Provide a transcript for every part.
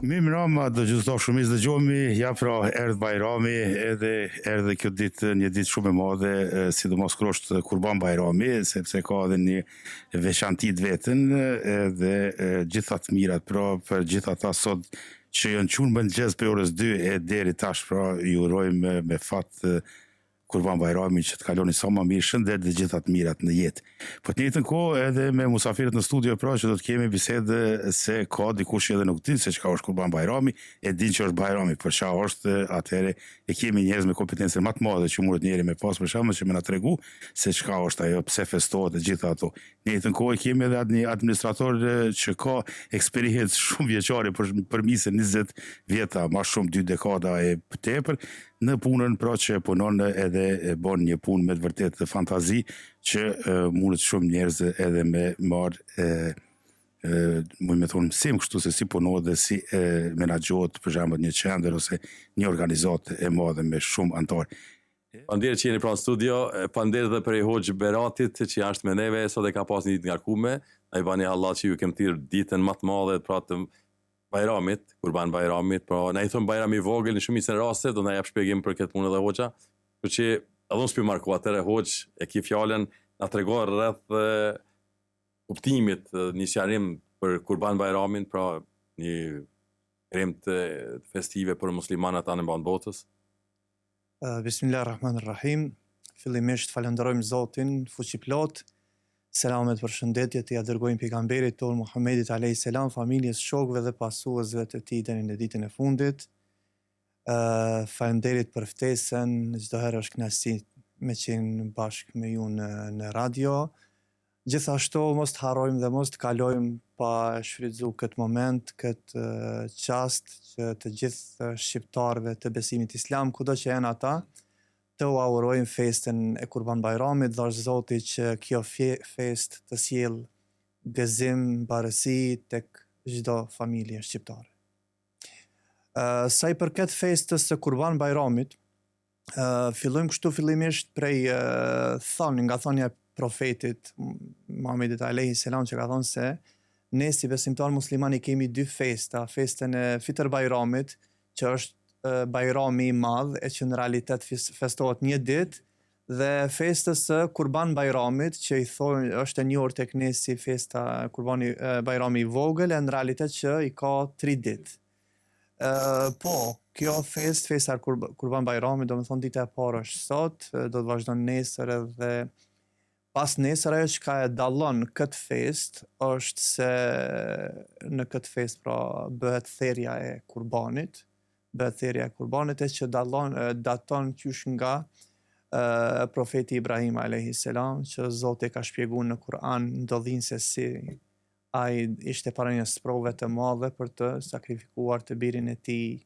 Mi mbrëma, dëgjuestar shumis dëgjohemi, ja pra erdh Bajrami, edhe erdhe kjo ditë një ditë shumë e madhe, sidomos kur është Kurban Bajrami, sepse ka edhe një veçanti të vetën, edhe gjitha të mirat, pra për gjitha ata sot që janë qunë mëngjes për orës 2 e deri tash, pra ju urojmë me fat Kurban Bajrami që të kaloni sa më mirë, shëndet dhe gjitha të mirat në jetë. Po të njëjtën kohë edhe me musafirët në studio pra që do të kemi bisedë se ka dikush edhe nuk din se çka është Kurban Bajrami, e din që është Bajrami, për çka është, atëherë e kemi njerëz me kompetencë më të madhe që mund njëri me pas për shkak që më na tregu se çka është ajo, pse festohet e gjitha ato. Në njëjtën kohë kemi edhe një administrator që ka eksperiencë shumë vjeçare për misë 20 vjeta, më shumë 2 dekada e tepër në punën pra që punon edhe e bën një punë me të vërtetë të fantazi që mundet shumë njerëz edhe me marrë mund me thonë mësim kështu se si punohet dhe si menaxhohet për shembull një qendër ose një organizatë e madhe me shumë anëtar. Panderë që jeni pranë studio, panderë dhe për Hoxh Beratit që është me neve, sot e ka pas një ditë ngarkume, ai bani Allah që ju kem thirr ditën më të madhe pra të Bajramit, Kurban Bajramit, pra na i thon Bajrami i vogël në shumicën e rasteve, do na jap shpjegim për këtë punë edhe Hoxha. Kështu që edhe unë s'pi marku atëre Hoxh e ki fjalën na tregon rreth kuptimit një sqarim për Kurban Bajramin, pra një rrim të festive për muslimanët anë mban botës. Bismillahirrahmanirrahim. Fillimisht falenderojmë Zotin fuqiplot. Selamet për shëndetje të ja dërgojmë pejgamberit tonë Muhammedit a.s. familjes, shokëve dhe pasuesve të tij deri në ditën e fundit. Faleminderit për ftesën, çdo herë është kënaqësi me qenë bashkë me ju në radio. Gjithashtu mos të harrojmë dhe mos të kalojmë pa shfrytzuar këtë moment, këtë çast që të gjithë shqiptarëve të besimit islam, kudo që janë ata, të u aurojmë festën e Kurban Bajramit, dhash Zoti që kjo fest të sjell gëzim, barësi tek çdo familje shqiptare. Sa i përket festës së Kurban Bajramit, fillojmë kështu fillimisht prej nga thënia e profetit Muhammedit a.s. që ka thënë se ne si besimtar muslimani kemi 2 festa, festën e Fitr Bajramit, që është Bajrami i madh e që në realitet festohet një ditë, dhe festës së Kurban Bajramit që i thonë është e njohur tek ne si festa Kurbani Bajrami i vogël, e në realitet që i ka 3 ditë. Po, kjo festa Kurban Bajramit, do me thonë dita e parë është sot, do të vazhdon nesër edhe pas nesër. Ajo që ka e dallon këtë fest është se në këtë fest pra bëhet therrja e kurbanit, e që daton qysh nga profeti Ibrahim a.s. që Zoti ka shpjeguar në Kur'an ndodhin se si ai ishte para një sprove të madhe për të sakrifikuar të birin e tij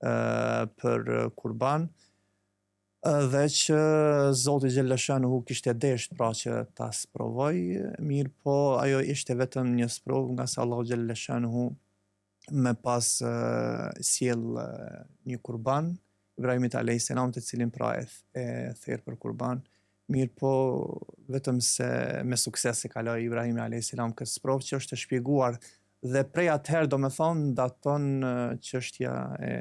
për kurban, dhe që Zoti Gjellëshanuhu kishte deshur pra që ta sprovoj, mirë po ajo ishte vetëm një sprovë nga se Allahu Gjellëshanuhu me pas sjell një kurban Ibrahimit a.s. të cilin pra e therr për kurban, mirë po vetëm se me sukses e kaloi Ibrahimi a.s. këtë sprovë që është e shpjeguar dhe prej atëherë do me thonë daton çështja e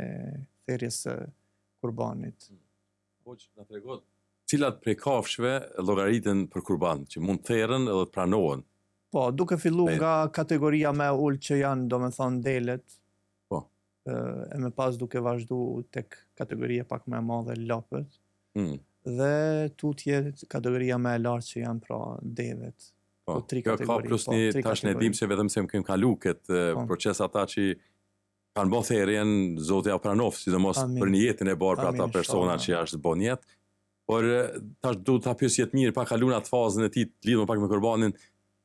therrjes së kurbanit. Hoxh na tregon cilat prej kafshëve llogaritën për kurban, që mund therrën edhe të pranohen. Po, duke fillu nga kategoria me ullë që janë, do me thonë, delet, po. E me pas duke vazhdu tek kategoria pak me madhe lopët, dhe tutje kategoria me lartë që janë pra devet. Po, kjo ka plus një tash në dim se vetëm se më kemë kalu këtë proces ata që kanë bërë therrjen, Zoti ja pranof, sidomos për një jetën e bërë për ata persona që është bën jetë, por tash duhet ta pyes jetë mirë pa kaluar atë fazën e tij të lidhur pak me kurbanin.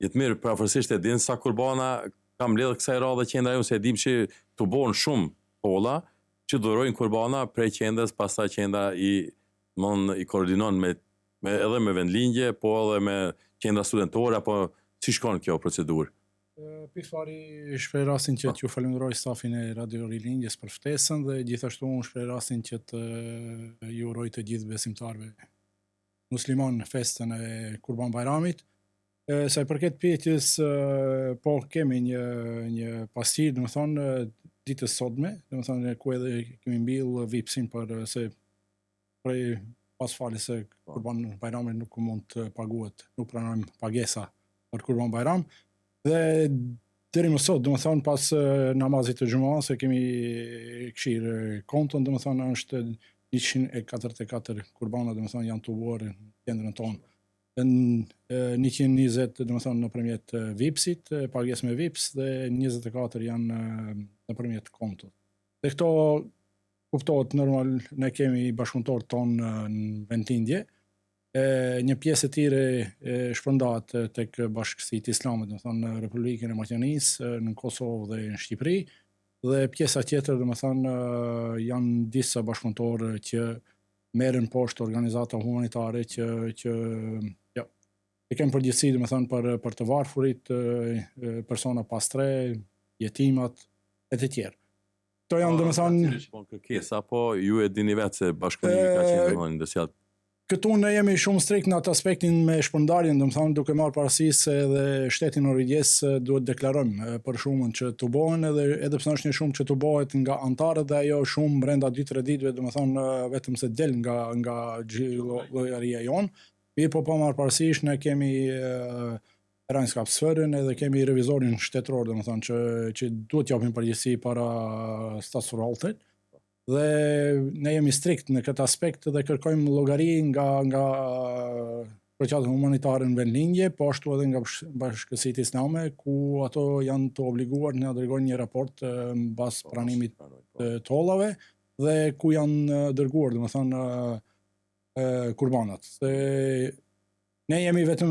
Jetë mirë, prafërsisht e din sa kurbana kam mbledh kësaj radhe qendra ju, se e dim që të bon shumë polla që durojnë kurbana prej qendrës, pastaj qendra i koordinon edhe me vendlindje, po edhe me qendra studentore, apo si shkon kjo procedurë? Pikëfari shpreh rastin që t'ju falenderoj stafin e Radio Rilindjes për ftesën dhe gjithashtu unë shpreh rastin që të ju uroj të gjithë besimtarëve musliman në festën e Kurban Bajramit. Sa i përket pyetjes, po kemi një pastirë, do të thonë ditës sotme, domethënë ku edhe kemi mbill vipsin për se prej pas faljes së Kurban Bajramit nuk mund të paguhet, nuk pranojmë pagesa për Kurban Bajram dhe deri më sot, domethënë pas namazit të xumës se kemi këshirë konton, domethënë është 144 kurbana, domethënë janë tubuar në qendrën tonë. 120 domethënë nëpërmjet Vipsit, pagesë me Vips dhe 24 janë nëpërmjet kontot. Dhe këto kuptohet normal, ne kemi bashkëpunëtorët tonë në vendlindje. Një pjesë e tyre shpërndahet tek Bashkësitë Islame, domethënë në Republikën e Maqedonisë, në Kosovë dhe në Shqipëri, dhe pjesa tjetër domethënë janë disa bashkëpunëtorë që merren poshtë organizata humanitare që e kemë përgjegjësi domethënë për të varfurit, persona pastre, jetimat e të tjerë. Këto janë domethënë kërkesa, po ju e dini vetë se bashkëpunimi ka qenë domethënë ndërsjellë. Këtu ne jemi shumë strikt në atë aspektin me shpërndarjen, domethënë duke marrë parasysh se edhe shtetin origjes duhet deklarojmë për shumën që tubohen edhe pse është një shumë që tubohet nga antarët dhe ajo shumë brenda 2-3 ditëve, domethënë vetëm se del nga llogaria jon. Po marrë parasysh ne kemi rajnskapsfërën edhe kemi revizorin shtetëror, domethënë që duhet japim përgjegjësi para statsforvaltit. Dhe ne jemi strikt në këtë aspekt dhe kërkojmë llogari nga proqatët humanitare në vendlindje, po ashtu edhe nga Bashkësitë Islame, ku ato janë të obliguar në dërgojnë një raport mbas pranimit të tollave dhe ku janë dërguar, domethënë kurbanat. Se ne jemi vetëm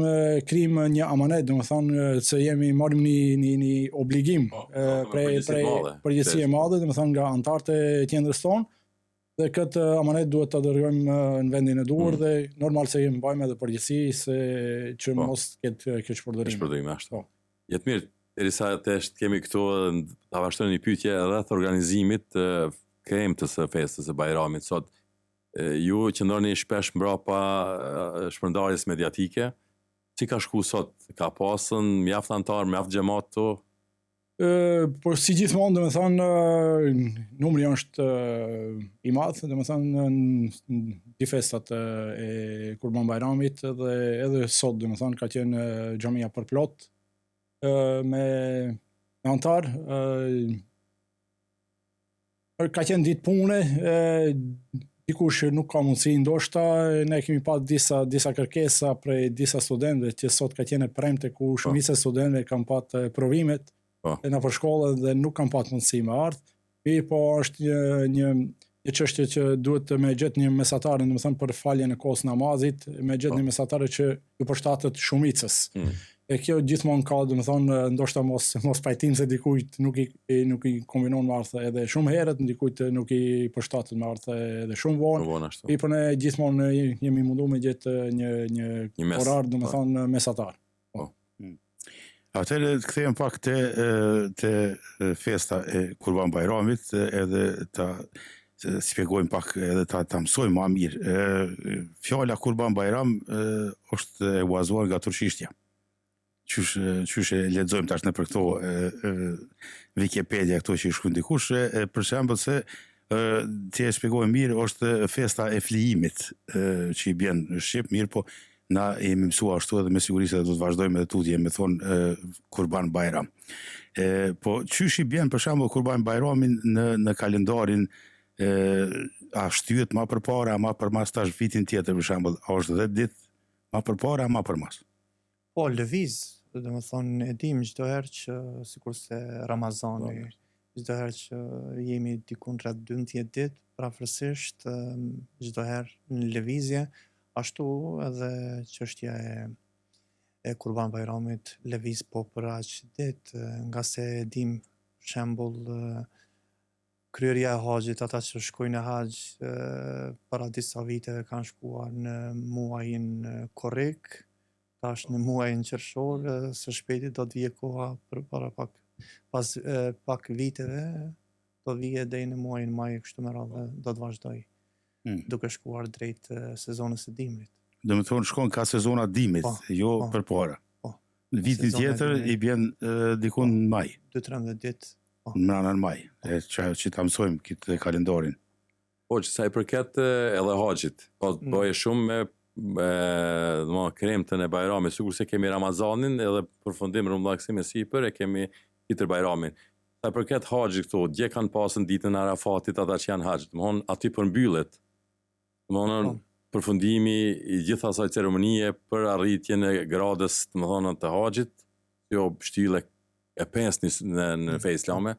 krim një amanet, domethënë se marrim një obligim prej përgjegjësie e madhe, domethënë nga antarët e qendrës tonë, dhe këtë amanet duhet ta dërgojmë në vendin e duhur dhe normal se mbajmë edhe përgjegjësi se që mos ketë kjo shpërdorim ashtu. Jetë mirë, derisa kemi këtu ta vazhdojmë një pyetje rreth organizimit të kremtës së festës së Bajramit sot. Ju qëndroni shpesh mbrapa shpërndarjes mediatike. Si ka shku sot? Ka pasën mjaft antar, mjaft xhamat këtu? Po si gjithmonë, domethënë numri është i madh, domethënë në festat e Kurban Bajramit dhe edhe sot domethënë ka qenë xhamia përplot me antar. Ka qenë ditë pune, dikush nuk ka mundësi, ndoshta ne kemi pas disa kërkesa prej disa studentëve që sot ka qenë premte ku shumica e studentëve kanë pat provimet në përshkollë dhe nuk kanë pat mundësi me ardh. Po është një çështje që duhet me gjetë një mesatar, domethënë për faljen e kohës namazit, me gjetë një mesatar që ju përshtatet shumicës. E kjo gjithmonë ka, domethënë, ndoshta mos pajtim se dikujt nuk i kombinon me ardhë edhe shumë herët, dikujt nuk i përshtatet me ardhë edhe shumë vonë. Po ne gjithmonë jemi munduar me gjetë një orar, domethënë, mesatar. Atëherë të kthehemi pak te festa e Kurban Bajramit edhe ta shpjegojmë pak edhe ta mësojmë më mirë. Fjala Kurban Bajram është e huazuar nga turqishtja. Qysh e lexojmë tash në për këto Wikipedia këto që i shkruan dikush, për shembull se ti e shpjegoj mirë, është festa e flijimit që i bën në shqip, mirë, po na jemi mësuar ashtu edhe me siguri se do të vazhdojmë edhe tutje me thon Kurban Bajram. Po qysh i bën për shembull Kurban Bajramin në kalendarin, a shtyhet më përpara, më përmas tash vitin tjetër për shembull, a është 10 ditë më përpara, më përmas? Po, lëviz, dhe më thonë, e dim çdo herë që, sikurse Ramazani, çdo herë që jemi dikun rreth 12 ditë, prafërsisht çdo herë në lëvizje, ashtu edhe çështja e Kurban Bajramit lëviz po për aq ditë, nga se e dim, për shembull, kryerja e haxhit, ata që shkojnë në haxh para disa viteve kanë shkuar në muajin korrik, tash në muajin qershor, së shpejti do të vijë koha para pak viteve, do të vijë deri në muajin maj, kështu me radhë do të vazhdoj, duke shkuar drejt sezonit të dimrit. Do të thonë shkon ka sezona dimrit, jo përpara. Vitin tjetër i bën dikun në maj. 12-13 ditë në anën maj, që ta mësojmë këtë kalendarin. Po, që sa i përket edhe haxhit, bëje shumë me kremtën e Bajramit, sikur se kemi Ramazanin edhe përfundim rrumbullakësim e sipër e kemi tjetër Bajramin. Sa i përket haxhit këtu, dje kanë pasën ditën e Arafatit ata që janë haxh, domthon aty përmbyllet. Domthon përfundimi i gjithë asaj ceremonie për arritjen e gradës, domthon të haxhit, jo shtyllë e pesë në fe islame.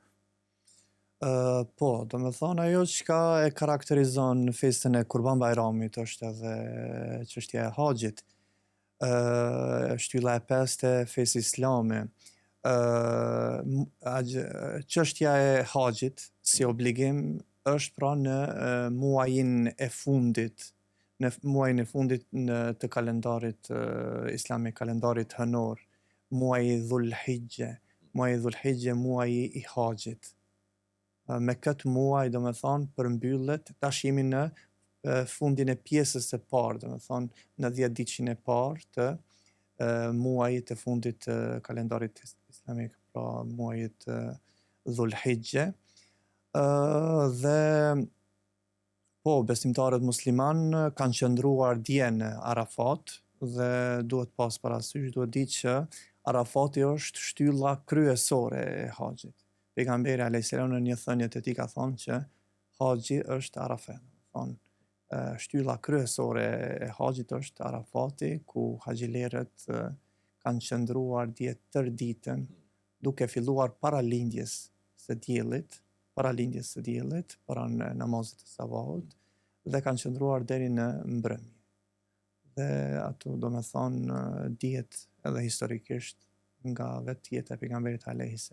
Po, do me thonë, ajo që e karakterizon festën e Kurban Bajramit është edhe çështja e haxhit, shtylla e pestë e fesë islame, çështja e haxhit si obligim është pra në muajin e fundit, të kalendarit islamik, kalendarit hënor, muaji Dhul-Hijje, muaji i haxhit. Me këtë muaj, do me thonë, përmbyllet, tash jemi në fundin e pjesës së parë, do me thonë, në 10 ditëshin e parë të muajit të fundit të kalendarit islamik, pra muajit Dhul-Hijje. Dhe po, besimtarët musliman kanë qëndruar dje në Arafat dhe duhet pas parasysh, duhet ditë që Arafati është shtylla kryesore e haxhit. Pejgamberi a.s. në një thënie të tij ka thonë që haxhi është Arafat. Shtylla kryesore e haxhit është Arafati, ku haxhilerët kanë qëndruar dje tër ditën, duke filluar para lindjes së diellit, para namazit të sabahut, dhe kanë qëndruar deri në mbrëmje. Dhe ato do me thonë dihet edhe historikisht nga vetë jeta e pejgamberit a.s.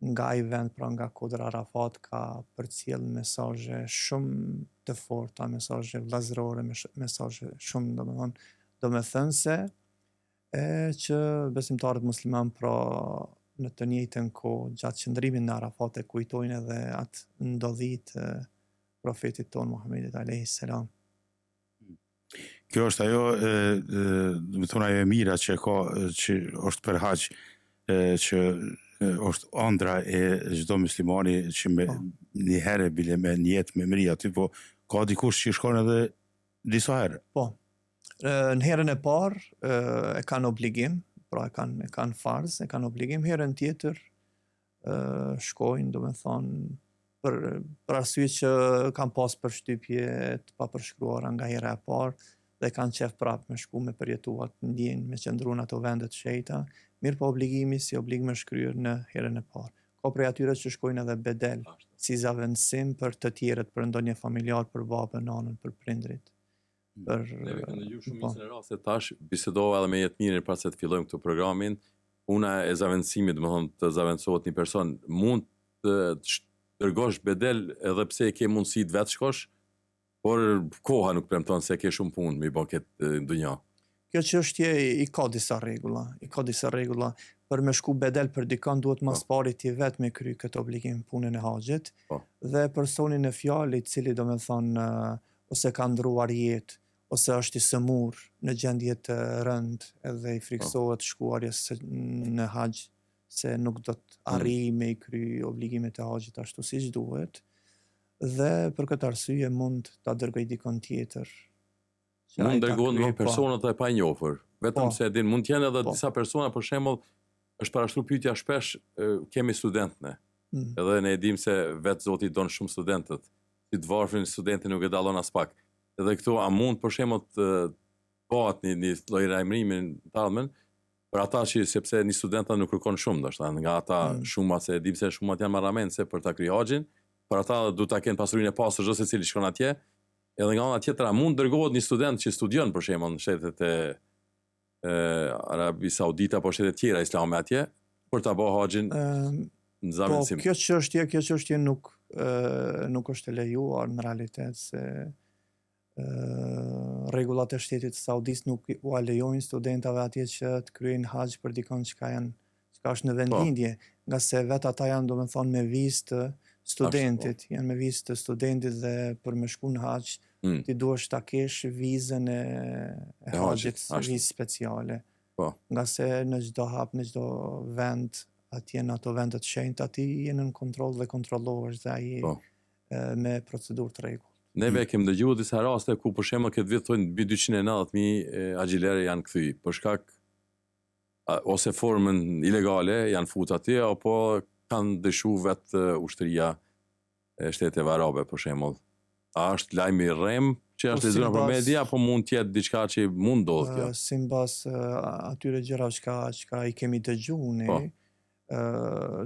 Nga i vend, pra nga kodra Arafat, ka përcjell mesazhe shumë të forta, mesazhe vllazërore, mesazhe shumë domethënëse, që besimtarët musliman pra në të njëjtën kohë gjatë qëndrimit në Arafat e kujtojnë edhe atë ndodhi të profetit ton Muhamedit a.s. Kjo është ajo, do të thonë ajo e mira që është për haxh, që është ëndra e çdo muslimani që me një herë bile me një jetë me mri aty, po ka dikush që shkon edhe disa herë. Po. Në herën e parë e kanë obligim, pra e kanë farz, e kanë obligim, herën tjetër shkojnë, do me thonë, për arsye që kanë pas përshtypje të papërshkruara nga hera e parë dhe kanë qef prapë me shku me përjetuat ndjen, me qëndru në ato vendet shejta, mirë po obligimi si obligim është kryer në herën e parë. Ka prej atyre që shkojnë edhe bedel, si zavendësim për të tjerët, për ndonjë familjar, për babën, nanën, për prindrit. Neve kënë dëgju shumë njësë në raste tash, bisedova edhe me jetë mirë pas se të fillojmë këtu programin, puna e zavendësimit, do të thonë të zavendësohet një person, mund të dërgosh bedel edhe pse e ke mundësi të vetë shkosh, por koha nuk premton se ke shumë punë me i bën këtë ndonjë. Kjo çështje i ka disa rregulla, për me shku bedel për dikon duhet mas pari ti vetë me kry këtë obligim punën e haxhit, dhe personin e fjalë i cili do me thonë ose ka ndruar jetë, ose është i sëmur në gjendje të rënd edhe i friksohet shkuarjes në haxh, se nuk do të arrijë me i kry obligimet e haxhit ashtu siç duhet, dhe për këtë arsye mund ta dërgoj dikon tjetër. Mund dërgohen me personat e panjohur, vetëm se din mund të jenë edhe disa persona, për shembull, është parashtruar pyetja shpesh, kemi studentë ne. Edhe ne e dim se vetë Zoti don shumë studentët, si të varfrin studenti nuk e dallon as pak. Edhe këtu a mund për shembull të bëhet një lloj lajmërimi të ardhmen, për ata që sepse një studenta nuk kërkon shumë, ndoshta nga ata shumat se e dim se shumat janë marramendse për ta kryer haxhin, për ata duhet ta kenë pasurinë e pastër çdo secili shkon atje. Edhe nga ana tjetër a mund dërgohet një student që studion për shembull në shtetet e Arabi Saudita apo shtete tjera islame atje për ta bërë haxhin në zavendësim. Po kjo çështje nuk është e lejuar në realitet, se rregullat e shtetit saudis nuk u lejojnë studentave atje që të kryejnë haxh për dikon çka është në vendlindje, nga se vetë ata janë domethënë me vizë të studentit, janë me vizë të studentit dhe për me shku në haxh ti duhesh ta kesh vizën e haxhit, vizë speciale. Nga se në çdo hap, në çdo vend atje në ato vendet shenjtë, ati jenë në kontroll dhe kontrollohesh dhe ai me procedurë të rregull. Neve kemi dëgjuar disa raste ku për shembull këtë vit thonë mbi 290.000 agjilere janë kthy për shkak ose formën ilegale janë fut atje apo kanë dëshu vetë ushtria e Shteteve Arabe për shembull. A është lajm i rrem që është lexuar për media apo mund të jetë diçka që mund ndodhë kjo? Simbas atyre gjërave çka i kemi dëgjuar ne,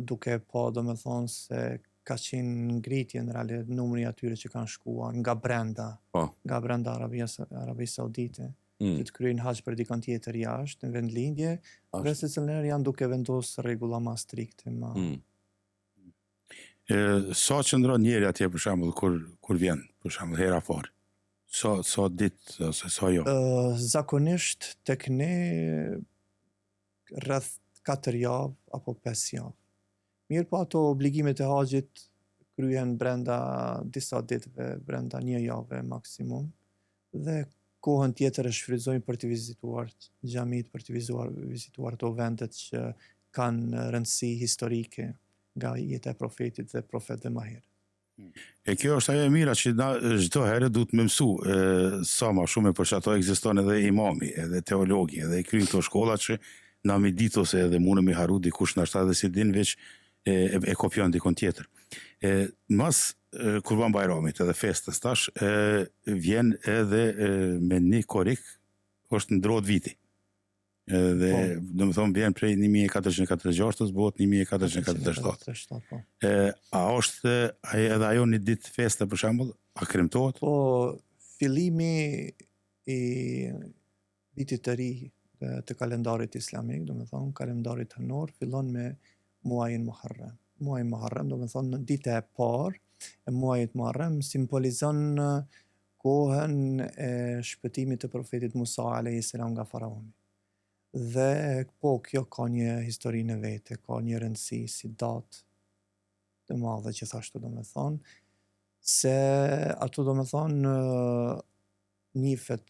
duke po domethënë se ka qenë ngritje në realitet numri atyre që kanë shkuar nga brenda Arabisë Saudite, që të kryejnë haxh për dikon tjetër jashtë në vendlindje, dhe se cilëherë janë duke vendosur rregulla më strikte më. Sa qëndron njeri atje për shembull kur vjen, për shembull hera parë? Sa ditë ose sa jo? Zakonisht tek ne rreth 4 javë apo 5 javë. Mirë po ato obligimet e haxhit kryhen brenda disa ditëve, brenda 1 jave maksimum, dhe kohën tjetër e shfrytëzojnë për të vizituar xhamit, për të vizituar ato vendet që kanë rëndësi historike nga jeta e profetit dhe profetëve më herët. E kjo është ajo e mira që na çdo herë duhet më mësu sa më shumë, për që ato ekziston edhe imami, edhe teologi, edhe i kryen këto shkolla që na mi dit ose edhe mundemi haru dikush na shta dhe si din veç e kopjon dikon tjetër. Mas Kurban Bajramit edhe festës tash vjen edhe me një korik, është ndrohet viti. Dhe do më thonë vjen prej 1446, bëhet 1447. A është edhe ajo një ditë feste për shembull, a kremtohet? Po, fillimi i vitit të ri të kalendarit islamik, do më thonë kalendarit hënor, fillon me muajin Muharrem. Muajin Muharrem, do më thonë në ditë e parë e muajit Muharrem simbolizon kohën e shpëtimit të profetit Musa a.s. nga faraoni. Dhe po kjo ka një historinë e vete, ka një rëndësi si datë të madhe që thashtu do më thonë, se ato do më thonë nifet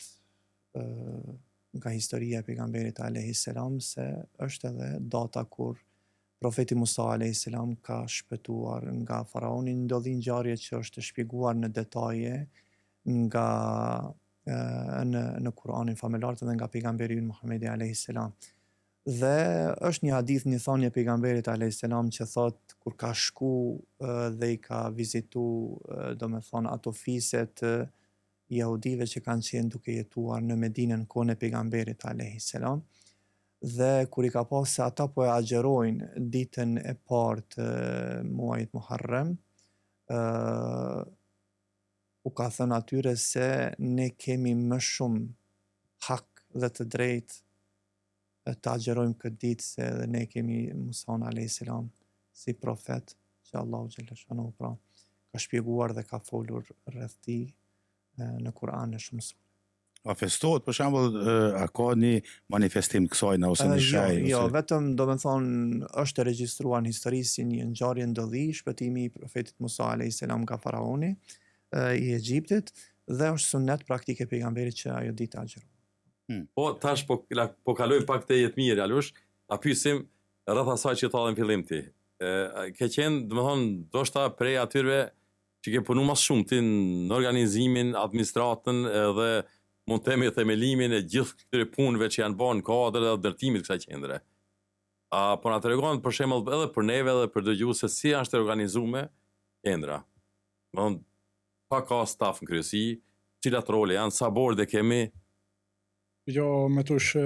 nga historia e pejgamberit a.s. se është edhe data kur profeti Musa a.s. ka shpëtuar nga faraoni, ndodhi ngjarje që është shpjeguar në detaje nga në Kur'anin familjar dhe nga pejgamberi Muhamedi a.s. Dhe është një hadith, një thënie e pejgamberit a.s. që thot kur ka shku dhe i ka vizitu do me thonë ato fiset jahudive që kanë qenë duke jetuar në Medinën kohën e pejgamberit a.s. Dhe kur i ka pas se ata po e agjerojnë ditën e parë të muajit Muharrem, u ka thënë atyre se ne kemi më shumë hak dhe të drejt të agjerojmë këtë ditë se dhe ne kemi Musa a.s. si profet që Allahu xhaleshanu pra ka shpjeguar dhe ka folur rreth tij në Kur'an në shumë sure. A festohet për shembull, a ka një manifestim kësaj ose një shaj? Jo, vetëm do me thonë është e regjistruar në histori si një ngjarje ndodhi, shpëtimi i profetit Musa a.s. nga faraoni i Egjiptit, dhe është sunet praktike pejgamberit që ajo ditë agjerohet. Po tash po kalojmë pak te jetë mirë, Alush, ta pyesim rreth asaj që tha në fillim ti. Ke qenë, domethënë, ndoshta prej atyre që ke punu mas shumë në organizimin, administratën edhe mund të themi themelimin e gjithë këtyre punëve që janë bërë në kuadër dhe ndërtimit kësaj qendre. Po na tregon për shembull edhe për neve edhe për dëgjuesit se si është organizuar qendra. Domethënë pa ka staf në kryesi, cilat role janë, sa borde kemi? Jo, me tush,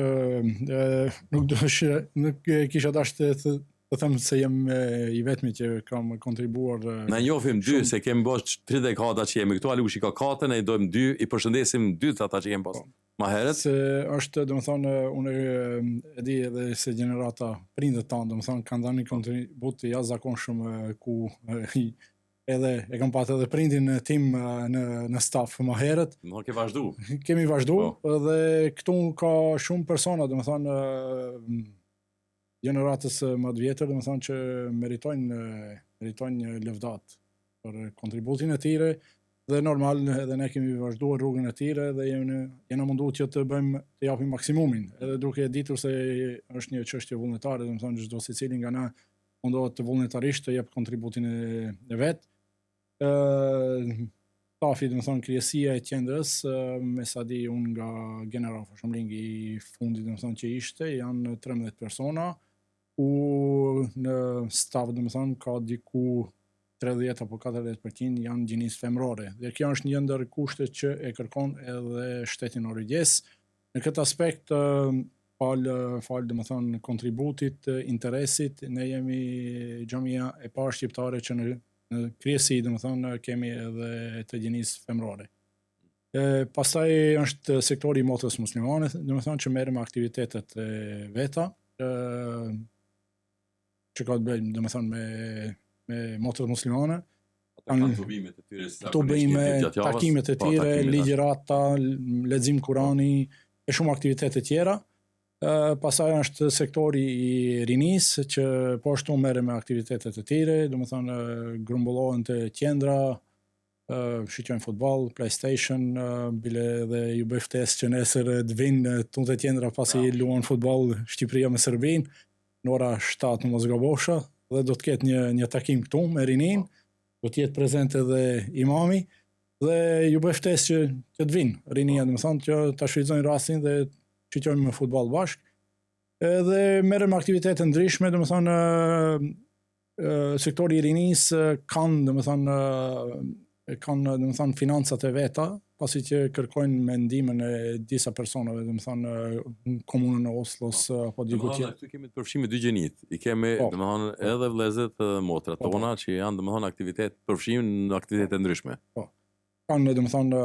nuk kisha dashur të them se jem i vetmi që kam kontribuar. Na njohim dy se kemi bosh 3 dekada që jemi këtu, Alushi ka 4, ne i dojmë 2, i përshëndesim 2 ata që kemi pas. Ma herët se është, domethënë, unë e di edhe se gjenerata prindët tanë, domethënë kanë dhënë kontribut të jashtëzakonshëm ku edhe e kam patë edhe prindin tim në staf më herët. Nuk e vazhdu. Kemi vazhdu, dhe këtu ka shumë persona, domethënë gjeneratës më të vjetër, domethënë që meritojnë lëvdat për kontributin e tyre, dhe normal edhe ne kemi vazhduar rrugën e tyre dhe jena mundu që të japim maksimumin, edhe duke ditur se është një çështje vullnetare, domethënë çdo secili nga na mundohet të vullnetarisht të jep kontributin e vet. Stafi, domethënë kryesia e qendrës, me sa di unë nga general fashëmringi i fundit domethënë që ishte, janë 13 persona, ku në staf domethënë ka diku 30 apo 40% janë gjinisë femrore. Dhe kjo është një ndër kushtet që e kërkon edhe shteti norvegjes. Në këtë aspekt, falë domethënë kontributit, interesit, ne jemi xhamia e parë shqiptare që në kryesi domethënë kemi edhe të gjinisë femrore. Pastaj është sektori i motrës muslimane, domethënë që merr me aktivitetet e veta, që ka të bëjnë domethënë me motrët muslimane. Kanë tubimet e tyre, takimet e tyre, ligjërata, lexim Kurani e shumë aktivitete tjera. Pastaj është sektori i rinisë që po ashtu merret me aktivitetet e tyre, domethënë grumbullohen te qendra, shiqojnë futboll, PlayStation, bile dhe ju bëj ftesë që nesër të vinë tonë te qendra pasi luan futboll Shqipëria me Serbinë në ora 7 në Mosgabosha dhe do të ketë një takim këtu me rinin, do të jetë prezent edhe imami dhe ju bëj ftesë që të vinë rinia, domethënë që ta shfrytëzojnë rastin dhe shiqojmë me futboll bashk. Edhe merrem me aktivitete ndryshme, domethënë sektori i rinisë kanë domethënë financat e veta, pasi që kërkojnë me ndihmën e disa personave, domethënë në komunën e Oslos apo diku tjetër. Këtu kemi të përfshirë dy gjenit. I kemi domethënë edhe vëllezërit dhe motrat tona që janë domethënë aktivitet përfshirë në aktivitete ndryshme. Po. Kanë domethënë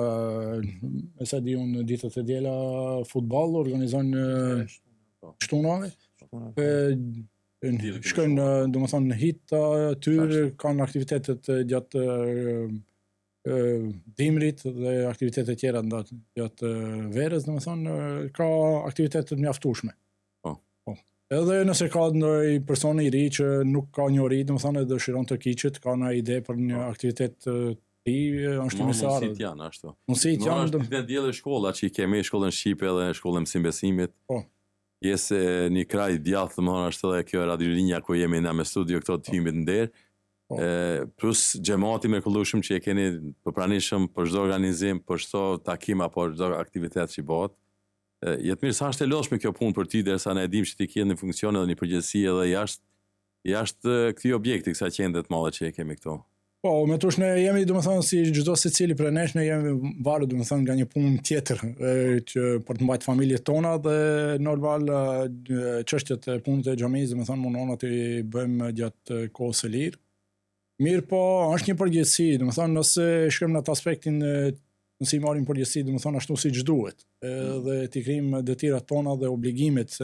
me sa di unë ditët e diela futboll organizojnë shtunave. Shkojnë domethënë në hit tyr, kanë aktivitetet gjatë dimrit dhe aktivitete tjera gjatë verës, domethënë ka aktivitete të mjaftueshme. Po. Edhe nëse ka ndonjë person i ri që nuk ka njohuri, domethënë dëshiron të kiçet, ka një ide për një aktivitet është mesare. Mundësit janë ashtu. Mundësit janë. Dhe djele shkolla që i kemi, shkollën Shqipe dhe shkollën Mësimbesimit. Po. Jesë një kraj djathtë, domethënë është edhe kjo radiolinja ku jemi na me studio këto të hymit nder. Plus xhamati mrekullueshëm që e keni përpranishëm për çdo organizim, për çdo takim apo çdo aktivitet që bëhet. Jetë mirë sa është e lodhshme kjo punë për ty, derisa ne e dimë që ti ke në funksion edhe një përgjegjësi edhe jashtë këtij objekti, kësaj qendre të madhe që e kemi këtu. Po, me tush ne jemi domethënë si çdo secili prej nesh, ne jemi varur domethënë nga një punë tjetër që për të mbajtur familjet tona dhe normal çështjet e punës e xhamisë domethënë mundon të bëjmë gjatë kohës së lirë. Mirë po, është një përgjegjësi, domethënë nëse shkojmë në atë aspektin nëse i marrim përgjegjësi domethënë ashtu siç duhet, dhe t'i krijmë detyrat tona dhe obligimet, se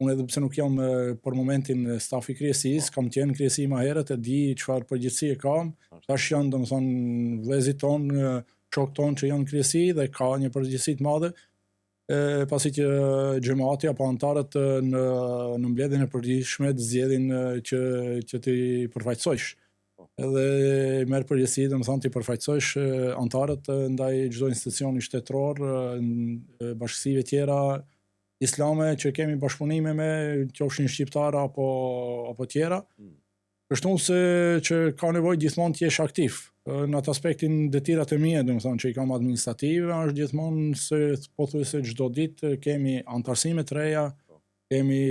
unë edhe pse nuk jam për momentin stafi kryesisë, kam qenë kryesi më herët, e di çfarë përgjegjësi e kam. Tash janë domethënë vëllezërit tonë, shokët tonë që janë kryesi dhe ka një përgjegjësi të madhe, pasi që xhamati apo antarët në mbledhjen e përgjithshme të zgjedhin që ti përfaqësojsh. Edhe merr përgjegjësi domethënë ti përfaqësojsh antarët ndaj çdo institucioni shtetëror, bashkësive tjera islame që kemi bashkëpunime me, qofshin shqiptar apo tjera. Kështu se që ka nevojë gjithmonë të jesh aktiv. Në atë aspektin detyrat e mia, domethënë që i kam administrative, është gjithmonë se pothuajse çdo ditë kemi antarësime të reja, kemi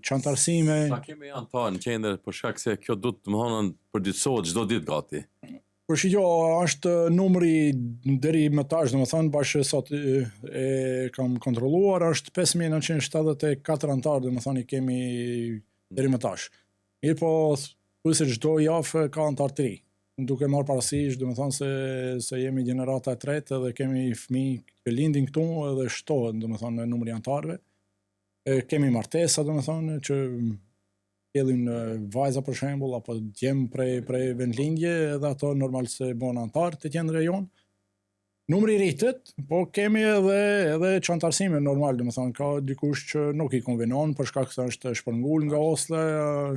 çantarsime. Sa kemi antarë në qendër për shkak se kjo duhet domethënë përditësohet çdo ditë gati. Por shiko, është numri deri më tash, domethënë bashkë sot e kam kontrolluar, është 5974 antarë, domethënë i kemi deri më tash. Mirë po, se çdo javë ka antar të ri. Duke marrë parasysh, domethënë se jemi gjenerata e tretë dhe kemi fëmijë që lindin këtu edhe shtohen, domethënë numri i antarëve. Kemi martesa, domethënë që sjellin vajza për shembull apo djem prej vendlindje, edhe ato normal se bën antar të qendrës jon. Numri rritet, po kemi edhe çantarsime normal, domethënë ka dikush që nuk i konvenon për shkak se është shpërngul nga Oslo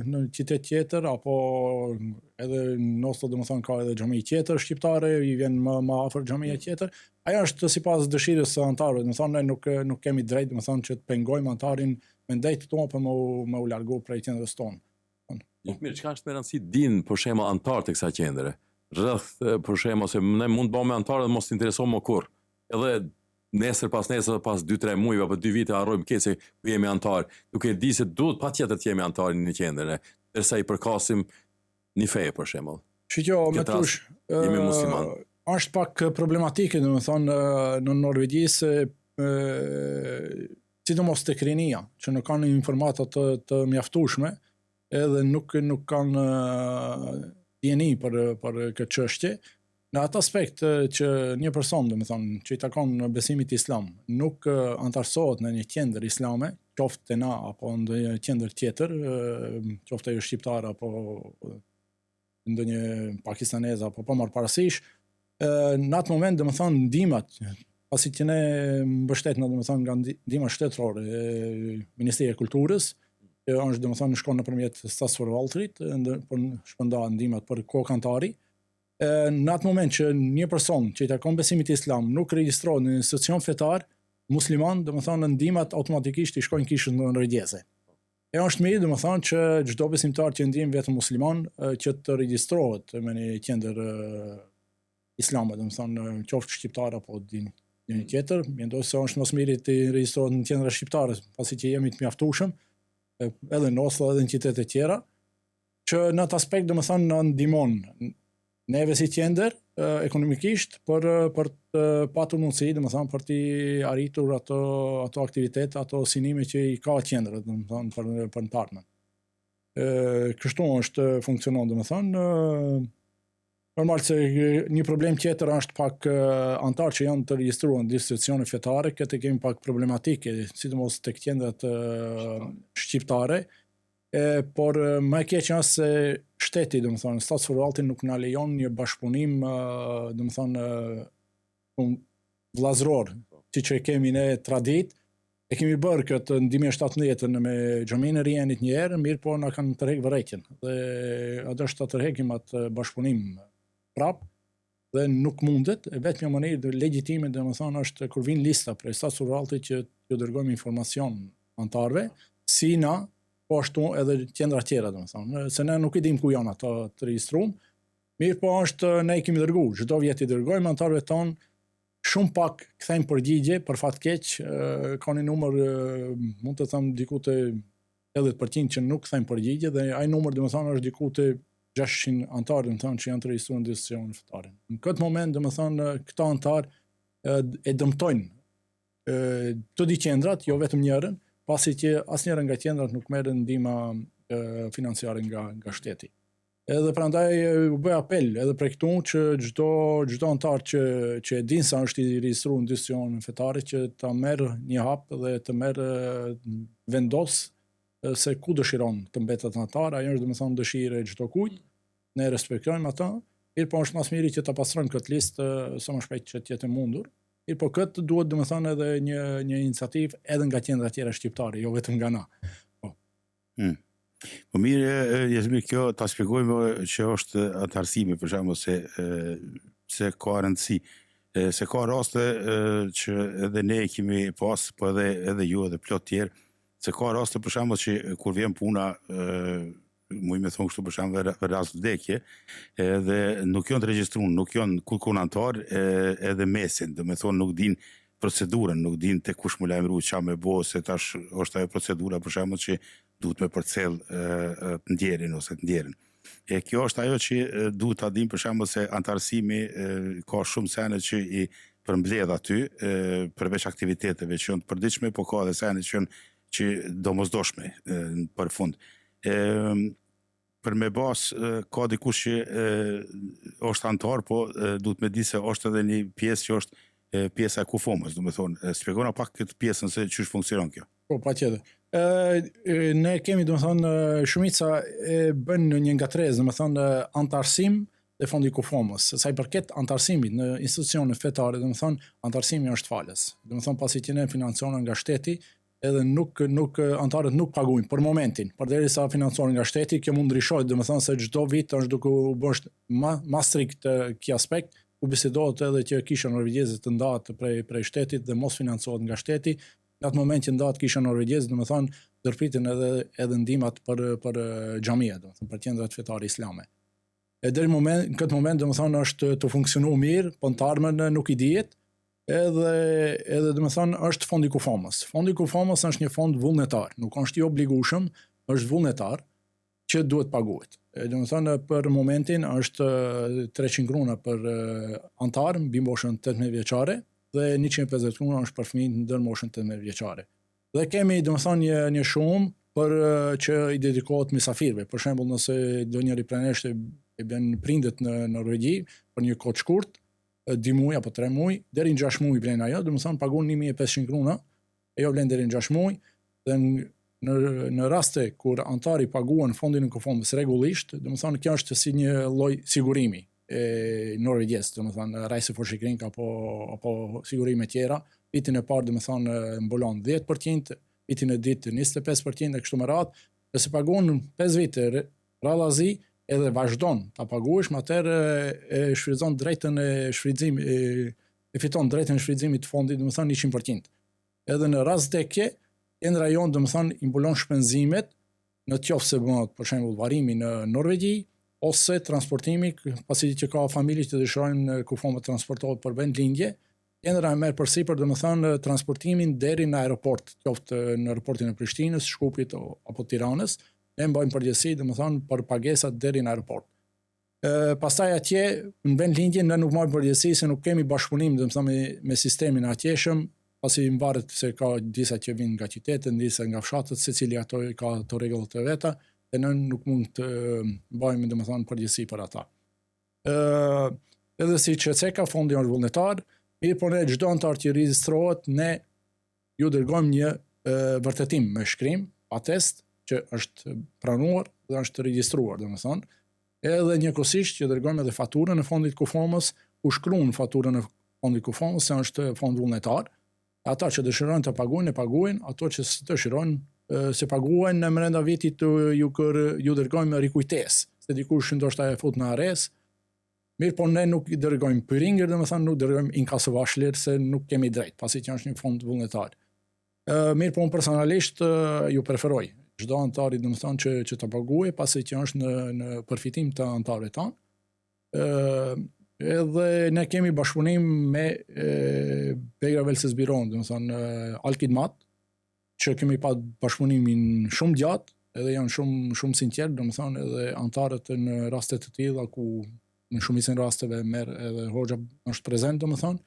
në qytet tjetër, apo edhe në Oslo domethënë ka edhe xhami tjetër shqiptare, i vjen më afër xhamia tjetër. Ajo është sipas dëshirës së antarëve, domethënë ne nuk kemi drejt domethënë që të pengojmë antarin me ndaj të tonë për më u largu prej qendrës tonë. Mirë, çka është me rëndësi din për shembull antar të kësaj qendre? Rreth për shembull se ne mund të bëjmë antar dhe mos të interesojmë më kurr. Edhe nesër pas 2-3 muajve apo 2 vite harrojmë këtë se ku jemi antar, duke di se duhet patjetër të jemi antar në qendrën, derisa i përkasim një fe për shembull. Shikjo, me tush, jemi musliman. Është pak problematike, domethënë në Norvegji se sidomos tek rinia, që nuk kanë informata të mjaftueshme, edhe nuk kanë dieni për këtë çështje. Në atë aspekt që një person, domethënë, që i takon besimit islam, nuk antarësohet në një qendër islame, qoftë te na apo në një qendër tjetër, qoftë ajo shqiptare apo ndonjë pakistaneze apo pa marrë parasysh, në atë moment domethënë ndihmat, pasi që ne mbështetna domethënë nga ndihma shtetërore e Ministrisë e Kulturës, është domethënë shkon nëpërmjet Statsforvaltrit, po shpërndan ndihmat për kokantari. Në atë moment që një person që i takon besimit islam nuk regjistrohet në institucion fetar musliman, domethënë ndihmat automatikisht i shkojnë kishës norvegjeze. Është mirë domethënë që çdo besimtar që ndjen vetëm musliman që të regjistrohet me një qendër islame, domethënë qoftë shqiptar apo një tjetër, mendoj se është më mirë të regjistrohet në qendra shqiptare, pasi që jemi të mjaftueshëm, edhe në Oslo edhe në qytete tjera, që në atë aspekt domethënë na ndihmon neve si qendër ekonomikisht për të patur mundësi, domethënë për të arritur ato aktivitet, ato synime që i ka qendra, domethënë për të ardhmen. Kështu është funksionon, domethënë. Normal se një problem tjetër është pak antar që janë të regjistruar në institucione fetare, këtë kemi pak problematike, sidomos tek qendrat shqiptare, por më e keq është se shteti, domethënë Statsforvaltri nuk na lejon një bashkëpunim, domethënë vllazëror, siç e kemi ne tradit. E kemi bërë këtë në 2017 me Xhaminë e Rienit një herë, mirë po na kanë tërheq vërejtjen. Dhe atë është të tërheqim atë bashkëpunim prap, dhe nuk mundet, vetëm një mënyrë legjitime domethënë është kur vin lista prej Statsforvaltrit që ju dërgojmë informacion antarëve, si na po ashtu edhe qendra tjera domethënë, se ne nuk i dim ku janë ato të regjistruar. Mirë po është ne i kemi dërguar, çdo vit i dërgojmë antarëve tonë, shumë pak kthejmë përgjigje, për fat keq, ka një numër, mund të them diku te 80% që nuk kthejmë përgjigje, dhe ai numër domethënë është diku te 600 antarë domethënë që janë të regjistruar në institucionin fetar. Në këtë moment domethënë këta antarë e dëmtojnë të di qendrat, jo vetëm njërën, pasi që asnjëra nga qendrat nuk merren ndihma financiare nga shteti. Edhe prandaj u bë apel edhe për këtu që çdo antar që e din se është i regjistruar në institucionin fetar që ta merr një hap dhe të merr vendos se ku dëshiron të mbetet antar, ajo është domethënë dëshirë e çdo kujt, ne respektojmë atë, mirë po është më miri që ta pastrojmë këtë listë sa më shpejt që të jetë mundur. Mirë po këtë duhet domethënë edhe një iniciativë edhe nga qendra tjera shqiptare, jo vetëm nga na. Po. Po mirë, Jasmir, kjo ta shpjegojmë që është antarësimi, për shembull se ka rëndësi, se ka raste që edhe ne kemi pas, po edhe ju edhe plot tjerë, se ka raste për shembull që kur vjen puna, muj me thonë kështu për shembull rast vdekje, edhe nuk janë të regjistruar, nuk janë kurrë antar, edhe mesin, do të thonë nuk din procedurën, nuk din te kush më lajmëru ç'a më bë, se tash është ajo procedura për shembull që duhet me përcjell të ndjerin ose të ndjerin. E kjo është ajo që duhet ta dim për shembull se antarësimi ka shumë sene që i përmbledh aty, përveç aktiviteteve që janë të përditshme, po ka edhe sene që domosdoshme për fund. Për me bas, ka dikush që është antar, po duhet me di se është edhe një pjesë që është pjesa e kufomës, do me thonë, shpjegona pak këtë pjesën se ç'është funksionon kjo. Po, patjetër. Ne kemi, do me thonë, shumica e bën një ngatresë, do me thonë, antarësim dhe fondi kufomës. Sa i përket antarësimit në institucione fetare, do me thonë, antarësimi është falës. Do me thonë, pasi që ne financohen nga shteti, edhe antarët nuk paguajnë për momentin, përderisa financohen nga shteti, kjo mund ndryshojë, do me thonë se çdo vit është duke u bërë më strikt ky aspekt, u bisedohet edhe që kisha norvegjeze të ndahet prej shtetit dhe mos financohet nga shteti, në atë moment që ndahet kisha norvegjez, domethënë ndërpritin edhe ndihmat për xhamia, domethënë për qendrat fetare islame. E deri në këtë moment domethënë është të funksionuar mirë, po në të ardhmen nuk i dihet. Edhe domethënë është fondi kufamës. Fondi kufamës është një fond vullnetar, nuk është i obligueshëm, është vullnetar që duhet paguhet. Domethënë për momentin është 300 krona për antar mbi moshën 18 vjeçare dhe 150 krona është për fëmijë ndër moshën 18 vjeçare. Dhe kemi domethënë një shumë për që i dedikohet mysafirëve. Për shembull, nëse donjëri prej nesh e bën prindet në Norvegji për një kohë të shkurtë, 2 muaj apo 3 muaj, deri në 6 muaj vlen ajo, domethënë pagon 1500 krona, ajo vlen deri në 6 muaj, dhe në raste kur antari paguan fondin e kufamës rregullisht, domethënë kjo është si një lloj sigurimi norvegjez, domethënë reiseforsikring apo sigurime tjera. Vitin e parë domethënë mbulon 10%, vitin e dytë 25% e kështu me radhë, nëse paguan 5 vite radhazi edhe vazhdon ta paguash, atëherë e shfrytëzon drejtën e shfrytëzimit, e fiton drejtën e shfrytëzimit të fondit, domethënë 100%. Edhe në rast tekje, qendra jon domethënë i mbulon shpenzimet në qoftë se bëhet për shembull varrimi në Norvegji ose transportimi, pasi që ka familje që dëshirojnë kufama të transportohet për vendlindje, qendra e merr përsipër domethënë transportimin deri në aeroport, qoftë në aeroportin e Prishtinës, Shkupit apo Tiranës. Ne mbajmë përgjegjësi domethënë për pagesat deri në aeroport. Pastaj atje në vendlindje ne nuk marrim përgjegjësi se nuk kemi bashkëpunim domethënë me sistemin atjeshëm, pasi mbaret se ka disa që vinë nga qytetet, disa nga fshatët, secili ato ka ato rregullat e veta, dhe ne nuk mund të mbajmë domethënë përgjegjësi për ata. Edhe siç e theka, fondi është vullnetar, mirë po ne çdo antar që regjistrohet, ne ju dërgojmë një vërtetim me shkrim, atest që është pranuar dhe është regjistruar, domethënë, edhe njëkohësisht që dërgojmë edhe faturën e fondit kufamës, ku shkruan faturën e fondit kufamës se është fond vullnetar. Ata që dëshirojnë të paguajnë, ato që dëshirojnë se paguajnë në brenda vitit ju dërgojmë rikujtesë, se dikush ndoshta e fut në arrest. Mirë, po ne nuk i dërgojmë pyringër, domethënë nuk dërgojmë inkasovashlir se nuk kemi drejt, pasi që është një fond vullnetar. Mirë, po unë personalisht ju preferoj çdo antari domethënë që ta paguajë, pasi që është në përfitim të antarëve tanë. Edhe ne kemi bashkëpunim me Begra Velses Biron, domethënë Alkidmat, që kemi pa bashkëpunimin shumë gjatë, edhe janë shumë sinqert, domethënë edhe antarët në raste të tilla ku në shumicën rasteve merr edhe hoxha është prezent, domethënë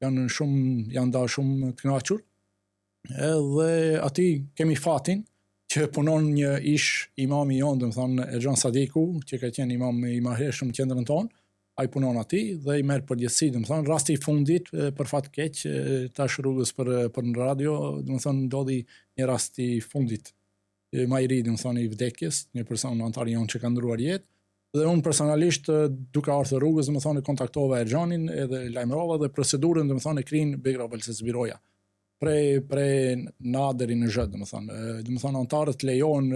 janë dalë shumë të kënaqur. Edhe aty kemi fatin që punon një ish imami jon, domethënë Erxhan Sadiku, që ka qenë imam i maheshëm në qendrën tonë, ai punon aty dhe i merr përgjegjësi, domethënë rasti i fundit për fat keq tash rrugës për në radio, domethënë ndodhi një rast i fundit më i ri, domethënë i vdekjes, një person antar jon që ka ndruar jetë, dhe unë personalisht duke ardhur rrugës, domethënë kontaktova Erxhanin edhe lajmërova dhe procedurën domethënë e krin Begra Velses Biroja. Prej na deri në zh, domethënë antarët lejon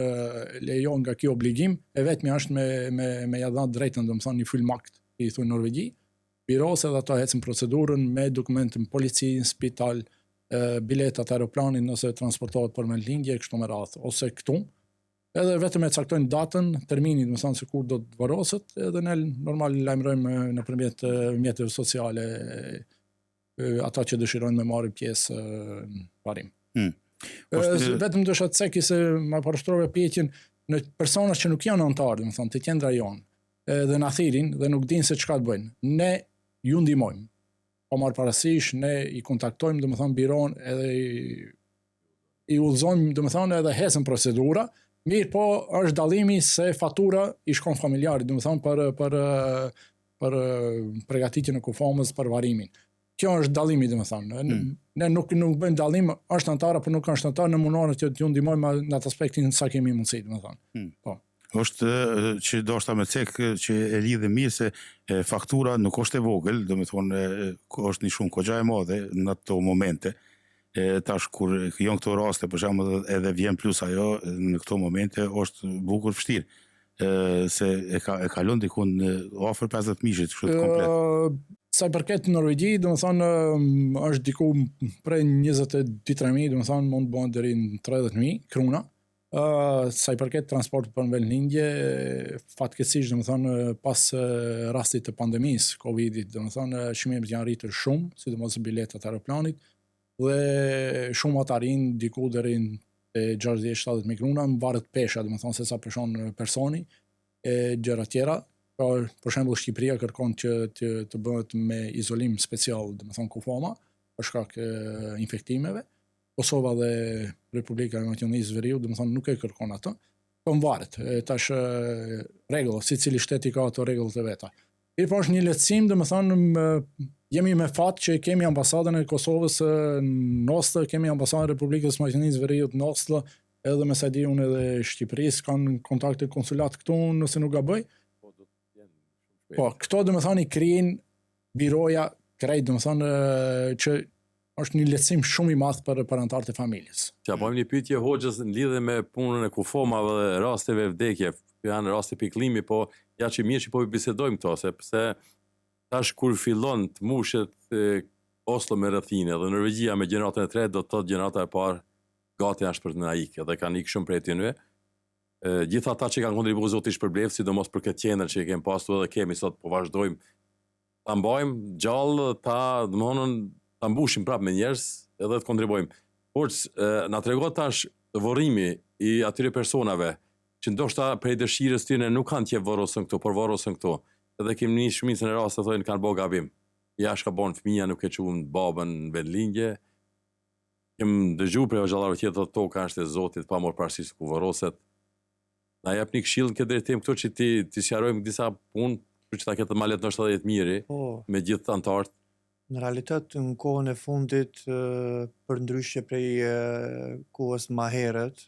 nga kjo obligim, e vetmi është me ja dhënë drejtën domethënë një fullmakt i thunë Norvegji, biros edhe ato ecën procedurën me dokumentin polici, spital, biletat aeroplanit nëse transportohet për vendlindje kështu me radhë, ose këtu. Edhe vetëm e caktojnë datën, terminin, domethënë se kur do të varoset, edhe ne normal lajmërojmë nëpërmjet mjeteve sociale ata që dëshirojnë me marrë pjesë në parim. Vetëm dësha të ceki se ma parashtrove pjeqin në persona që nuk janë antarë, domethënë të qendra jonë, dhe na thirin dhe nuk dinë se çka të bëjnë. Ne ju ndihmojmë. Pa marrë parasysh, ne i kontaktojmë domethënë biron edhe i udhëzojmë domethënë edhe hesën procedura. Mirë, po është dallimi se fatura i shkon familjarit, domethënë për përgatitjen e kufamës për varimin. Kjo është dallimi, domethënë. Ne nuk bëjmë dallim, është antar apo nuk është antar, në mundohet që t'ju ndihmojmë në atë aspektin sa kemi mundësi, domethënë. Po. Është që do shta me cek që e lidhe mirë se faktura nuk është e vogël, domethënë është një shumë kogja e madhe në ato momente. Tash kur janë këto raste, për shembull edhe vjen plus ajo, në këto momente është bukur vështirë. Se e kalon dikun afër 50 mijë, kështu të komplet. Sa i përket Norvegji, domethënë është diku prej 22-23.000, domethënë mund të bëhen deri në 30.000 kruna. Sa i përket transportit për në lindje, fatkeqësisht domethënë pas rastit të pandemisë Covidit, domethënë çmimet janë rritur shumë, sidomos biletat e aeroplanit, dhe shumë ata arrin diku deri në 60-70.000 kruna, varet pesha, domethënë se sa peshon personi e gjëra tjera. Për shembull Shqipëria kërkon që të bëhet me izolim special, domethënë kufoma, për shkak infektimeve. Kosova dhe Republika e Maqedonisë së Veriut, domethënë nuk e kërkon atë. Po varet, tash rregull, secili shtet i ka ato rregullat e veta. Po është një lehtësim, domethënë jemi me fat që kemi ambasadën e Kosovës në Oslo, kemi ambasadën e Republikës së Maqedonisë së Veriut në Oslo, edhe me sa di unë edhe Shqipërisë kanë kontakte konsulat këtu, nëse nuk gaboj. Po, këto domethënë i krijin biroja krejt, domethënë që është një lehtësim shumë i madh për anëtarët e familjes. Ja bëjmë një pyetje hoxhës në lidhje me punën e kufomave dhe rasteve vdekje. Janë raste piklimi, po ja që mirë që po i bisedojmë këto, sepse tash kur fillon të mushet Oslo me rrethine dhe Norvegjia me gjeneratën e tretë, do të thotë gjenerata e parë gati është për të na ikë dhe kanë ikë shumë prej tyre. Gjithë ata që kanë kontribuar zoti shpërbleft, sidomos për këtë qendër që kemi pasur dhe kemi sot, po vazhdojmë ta mbajmë gjallë, domthonë ta mbushim prapë me njerëz edhe të kontribuojmë. Por na tregon tash varrimi i atyre personave që ndoshta prej dëshirës tyre nuk kanë qef varrosën këtu, por varrosën këtu. Edhe kemi një shumicën e raste thonë kanë bërë gabim. Jashtë ka bën fëmia, nuk e çuan babën në vendlindje. Kem dëgjuar prej xhallarëve që thotë toka është e Zotit, pa marrë parasysh ku varroset. Na jep një këshill këtë drejtim këtu që ti sqarojmë disa punë, që ta ketë malet ndoshta edhe të miri me gjithë anëtarët. Në realitet në kohën e fundit, për ndryshe prej kohës më herët,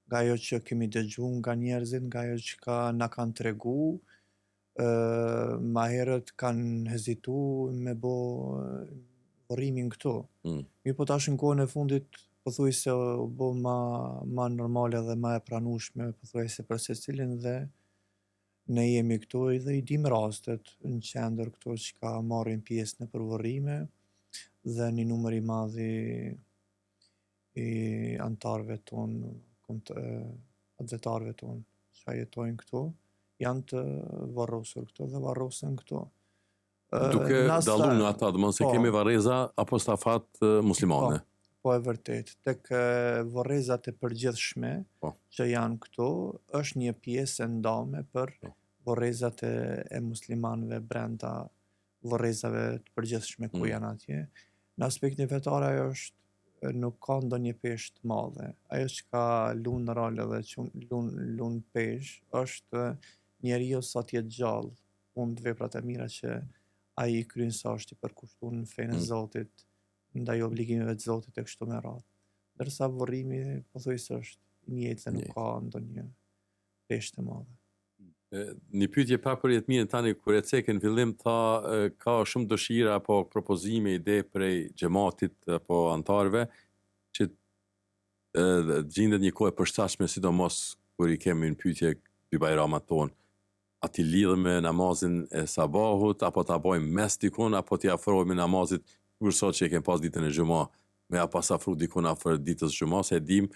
nga ajo që kemi dëgjuar nga njerëzit, nga ajo që na kanë treguar, më herët kanë hezituar me bë varrimin këtu. Mirë, po tash në kohën e fundit pothuajse u bë ma normale dhe ma e pranueshme pothuajse për secilin dhe ne jemi këtu dhe i dim rastet në qendër këtu që ka marrin pjesë në përvarrime dhe një numër i madh i antarëve tonë, adhetarëve tonë që jetojnë këtu, janë të varrosur këtu dhe varrosen këtu. Duke dalluar nga ata, domethënë se kemi varreza apostafat muslimane. Po e vërtet, tek varrezat e përgjithshme që janë këtu, është një pjesë e ndame për varrezat e muslimanëve brenda varrezave të përgjithshme ku janë atje. Në aspektin fetar ajo është nuk ka ndonjë peshë të madhe. Ajo që ka lund rol dhe që lund peshë është njeriu sa të jetë gjallë, punë veprat e mira që ai kryen sa është i përkushtuar në fenë e Zotit, ndaj obligimeve të Zotit e kështu me radhë. Ndërsa varrimi pothuajse është një jetë dhe nuk ka ndonjë peshë të madhe. Një pyetje pak për jetëminë tani, kur e cekën në fillim tha ka shumë dëshira apo propozime, ide prej xhamatit apo antarëve që gjendet një kohë e përshtatshme, sidomos kur i kemi në pyetje dy bajramat tonë. A ti lidhëm me namazin e sabahut, apo ta bojmë mes dikun, apo ti afrohemi namazit kur sot që e kem pas ditën e xhumë, me ja pas afru dikun afër ditës xhumë, se dim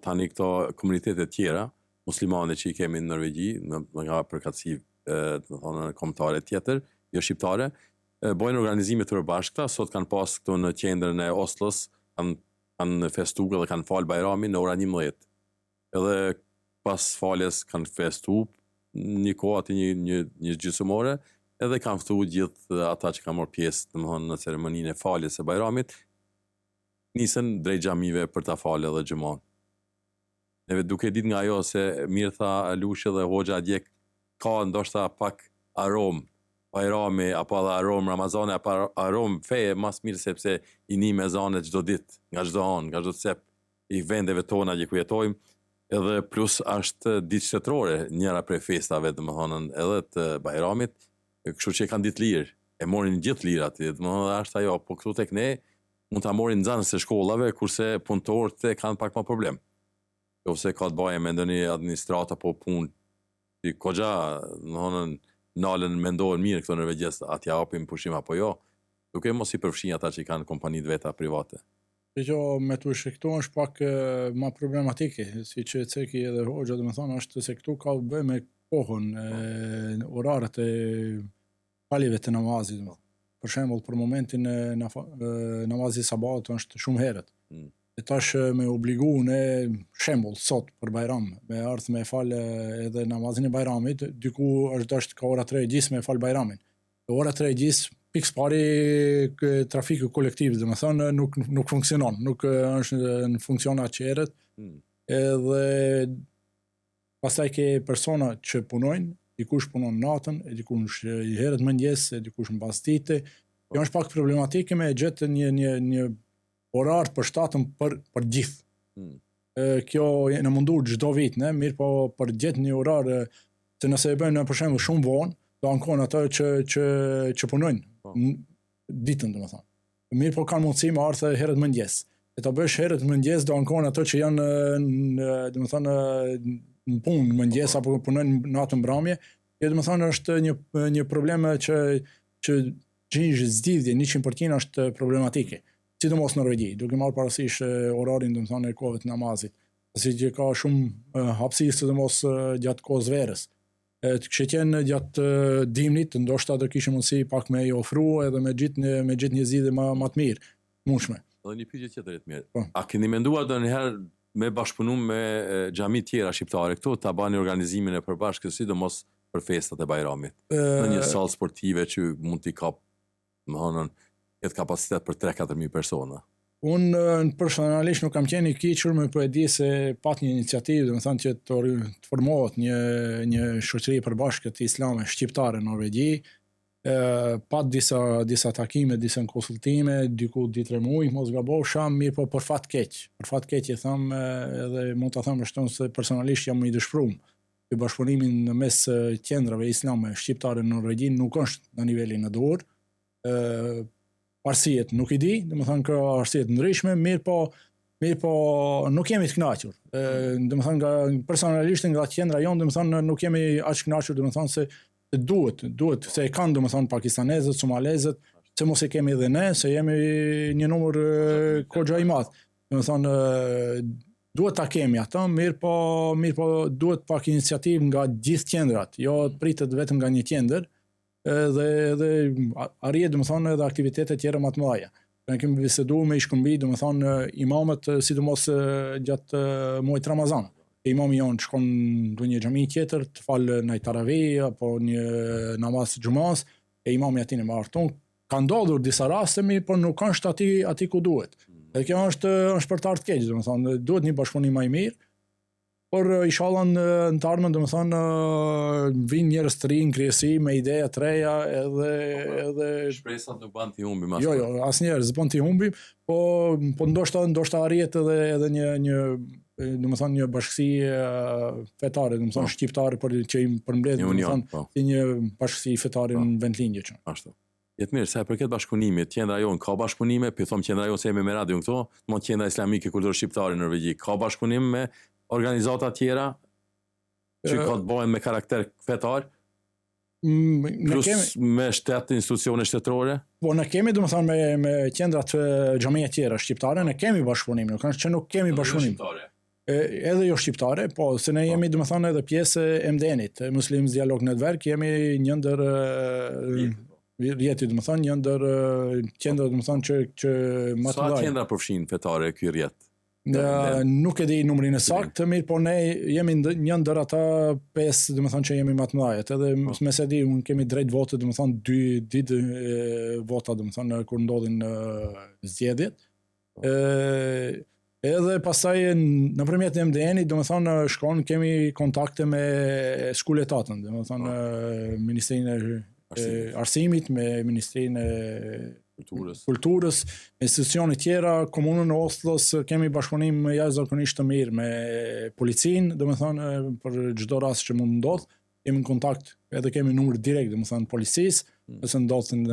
tani këto komunitete tjera muslimane që i kemi në Norvegji, nga përkatësi kombëtare tjetër, jo shqiptare, bojnë organizime të përbashkëta, sot kanë pas këtu në qendrën e Oslos, kanë festuar dhe kanë falë bajramin në ora 11. Edhe pas faljes kanë festuar një kohë aty një gjysmore, edhe kanë ftuar gjithë ata që kanë marrë pjesë në ceremoninë e faljes së bajramit, nisën drejt xhamive për ta falë edhe xhumon. Neve duke ditë nga ajo se mirë tha Lushi dhe hoxha dje, ka ndoshta pak aromë bajrami apo edhe aromë Ramazani apo aromë feje mas mirë, sepse i nim ezanet çdo ditë, nga çdo anë, nga çdo cep i vendeve tona që ku jetojmë, edhe plus është ditë shtetërore, njëra prej festave, domethënë edhe të bajramit, kështu që kanë ditë lirë, e morin gjithë lirat, domethënë është ajo, po këtu tek ne mund ta morin nxënës e shkollave, kurse punëtorët kanë pak më problem. Ose ka të baje me ndonjë administrat apo punë që kogja, domethënë nalën mendohen mirë këto nërvegjes, atë japim pushim apo jo, duke mos i përfshin ata që kanë kompanitë veta private. Kjo me të shiktu është pak ma problematike, si që ceki edhe hoxha dhe me thonë, është se këtu ka bëj me kohën, orarët e palive të namazit. Për shembull, për momentin e namazit sabat është shumë herët. E tash me obligu në shembull sot për Bajram, me ardhë me falë edhe namazin e Bajramit, diku është dashtë ka ora 3:30 me falë Bajramin. Ora 3:30 pikës pari trafiku kolektiv, dhe me thonë, nuk funksionon, nuk është në funksionat që herët, edhe pastaj ke persona që punojnë, dikush punon natën, e dikush i herët mëngjes, e dikush mbas dite. Kjo është pak problematike me gjetë një orar për shtatën për gjithë. Kjo në mundu çdo vit, mirë po për gjetë një orar, se nëse e bëjnë për shembull shumë vonë, do ankon ata që punojnë ditën, domethënë. Mirë po kanë mundësi me ardhë herët mëngjes. E ta bësh herët mëngjes do ankon ata që janë domethënë në punë mëngjes apo punojnë natën mbrëmje. Domethënë është një problem që gjinjë zgjidhje 100% është problematike. Sidomos në Norvegji, duke marrë parasysh orarin domethënë e kohëve të namazit. Si që ka shumë hapësirë sidomos gjatë kohës verës. Të kështë qenë gjatë dimnit, ndoshta do kishë mundësi pak me i ofru edhe me gjitë një zgjidhje më të mirë, mundshme. Dhe një pyetje tjetër e të mirë. A keni menduar ndonjëherë me bashkëpunu me xhami tjera shqiptare këtu, ta bani organizimin e përbashkët, sidomos për festat e Bajramit? Në një sallë sportive që mund t'i kap, jetë kapacitet për 3-4 mijë persona. Unë personalisht nuk kam qenë i kequr, me po e di se pat një iniciativë, dhe me thënë që të formohet një shoqëri e përbashkët islame shqiptare në Norvegji, pat disa takime, disa konsultime, diku 2-3 muaj, mos gabosha, mirë po për fat keq. Për fat keq e thëmë, edhe mund të thëmë shtonë se personalisht jam i dëshpëruar. I bashkëpunimin në mes qendrave islame shqiptare në Norvegji nuk është në nivelin e duhur. Arsijet nuk i di, dhe më thënë ka arsijet ndryshme, mirë po nuk jemi të knaqur. Dhe më thënë personalisht nga qendra jonë, dhe më thënë nuk jemi aq knaqur, dhe më thënë se duhet, se e kanë dhe më thënë pakistanezët, somalezët, se mos e kemi dhe ne, se jemi një numër kogja i madh. Dhe më thënë duhet ta kemi ata, mirë po duhet pak iniciativë nga gjithë qendrat, jo pritet vetëm nga një qendër, dhe arrije, dhe më thonë, edhe aktivitetet tjera më të mëdha. Ne kemi bisedu me ishkëmbi, dhe më thonë, imamët, sidomos gjatë muajit Ramazan. Imami jonë shkon në një xhami tjetër, të falë në taravi, apo një namaz xumas, e imami ati në marton. Ka ndodhur disa raste, por nuk është ati ku duhet. Dhe kjo është për të ardhur keq, dhe më thonë, duhet një bashkëpunim më i mirë. Por inshallah në të ardhmen, domethënë vinë njerëz të rinj, krijesi me ideja të reja, edhe shpresat nuk bën ti humbim as. Jo, asnjëherë s'bën ti humbim, po ndoshta arrihet edhe një domethënë një bashkësi fetare, domethënë shqiptare që i përmbledh domethënë si një bashkësi fetare në vendlinje që. Ashtu. Jetë mirë, sa përket bashkëpunimit, qendra jonë ka bashkëpunime, po them qendra jonë se jemi me radio këto, domethënë qendra islamike kulturore shqiptare në Norvegji ka bashkëpunim me organizata tjera që ka të bëjnë me karakter fetar, plus me shtetë, institucione shtetërore? Po, ne kemi, domethënë, me qendrat xhamia tjera shqiptare, ne kemi bashkëpunim, nuk është që nuk kemi bashkëpunim. Edhe jo shqiptare, po, se ne jemi, domethënë, edhe pjesë e MDN-it, Muslims Dialog Network, jemi një ndër rjeti, domethënë, një ndër qendra, domethënë, që më të mëdha. Sa qendra përfshin fetare ky rjet? Nuk e di numrin e saktë, mirë, po ne jemi një ndër ata 5, domethënë që jemi më të mëdhtë. Edhe mes e di, unë kemi drejt vote, domethënë 2 ditë vota, domethënë kur ndodhin zgjedhjet. Edhe pastaj nëpërmjet MDN-it, domethënë shkon, kemi kontakte me shkoletatën, domethënë Ministrinë e Arsimit, me Ministrinë e Kulturës, institucione tjera, komunën e Oslos, kemi bashkëpunim jashtëzakonisht të mirë me policinë, domethënë për çdo rast që mund ndodh, jemi në kontakt, edhe kemi numër direkt, domethënë policisë, nëse ndodhin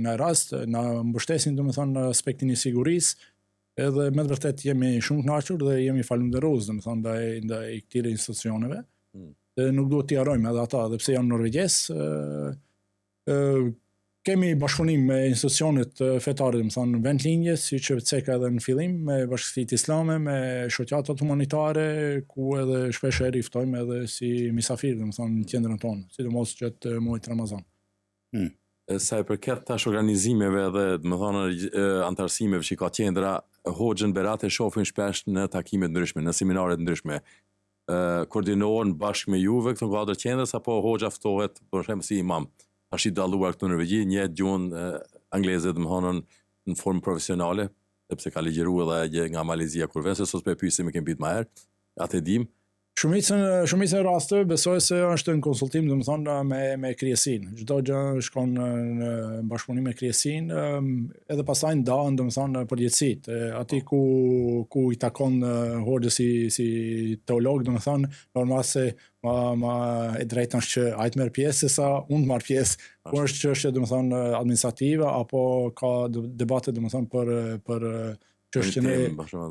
në rast, na mbështesin domethënë në aspektin e sigurisë, edhe me të vërtet jemi shumë të kënaqur dhe jemi falënderues domethënë ndaj këtyre institucioneve. dhe nuk duhet t'i harrojmë edhe ata, dhe pse janë norvegjes. Kemi bashkëpunim me institucionet fetare, domethënë vendlinje, siç e ceka edhe në fillim, me bashkësitë islame, me shoqatat humanitare, ku edhe shpesh e riftojmë edhe si misafir, domethënë në qendrën tonë, sidomos gjatë muajit Ramazan. Sa i përket tash organizimeve dhe domethënë antarësimeve që ka qendra, Hoxhën Berat e shohin shpesh në takime të ndryshme, në seminare të ndryshme. Koordinohen bashkë me juve këto kuadër qendrës apo Hoxha ftohet për shembull si imam? Tash i dalluar këtu në Norvegji, një gjuhën angleze domethënë në formë profesionale, sepse ka ligjëruar edhe nga Malezia kur vjen, se sot po e pyesim kemi pyet më herë, atë e dim. Shumica e rasteve besoj se është në konsultim domethënë me kryesin. Çdo gjë shkon në bashkëpunim me kryesin, edhe pastaj ndahen domethënë përgjegjësitë. Aty ku i takon Hoxhës si teolog domethënë normal se ma e drejta është që ai të merr pjesë sa unë të marr pjesë. Kur është çështje domethënë administrative apo ka debate domethënë për çështjen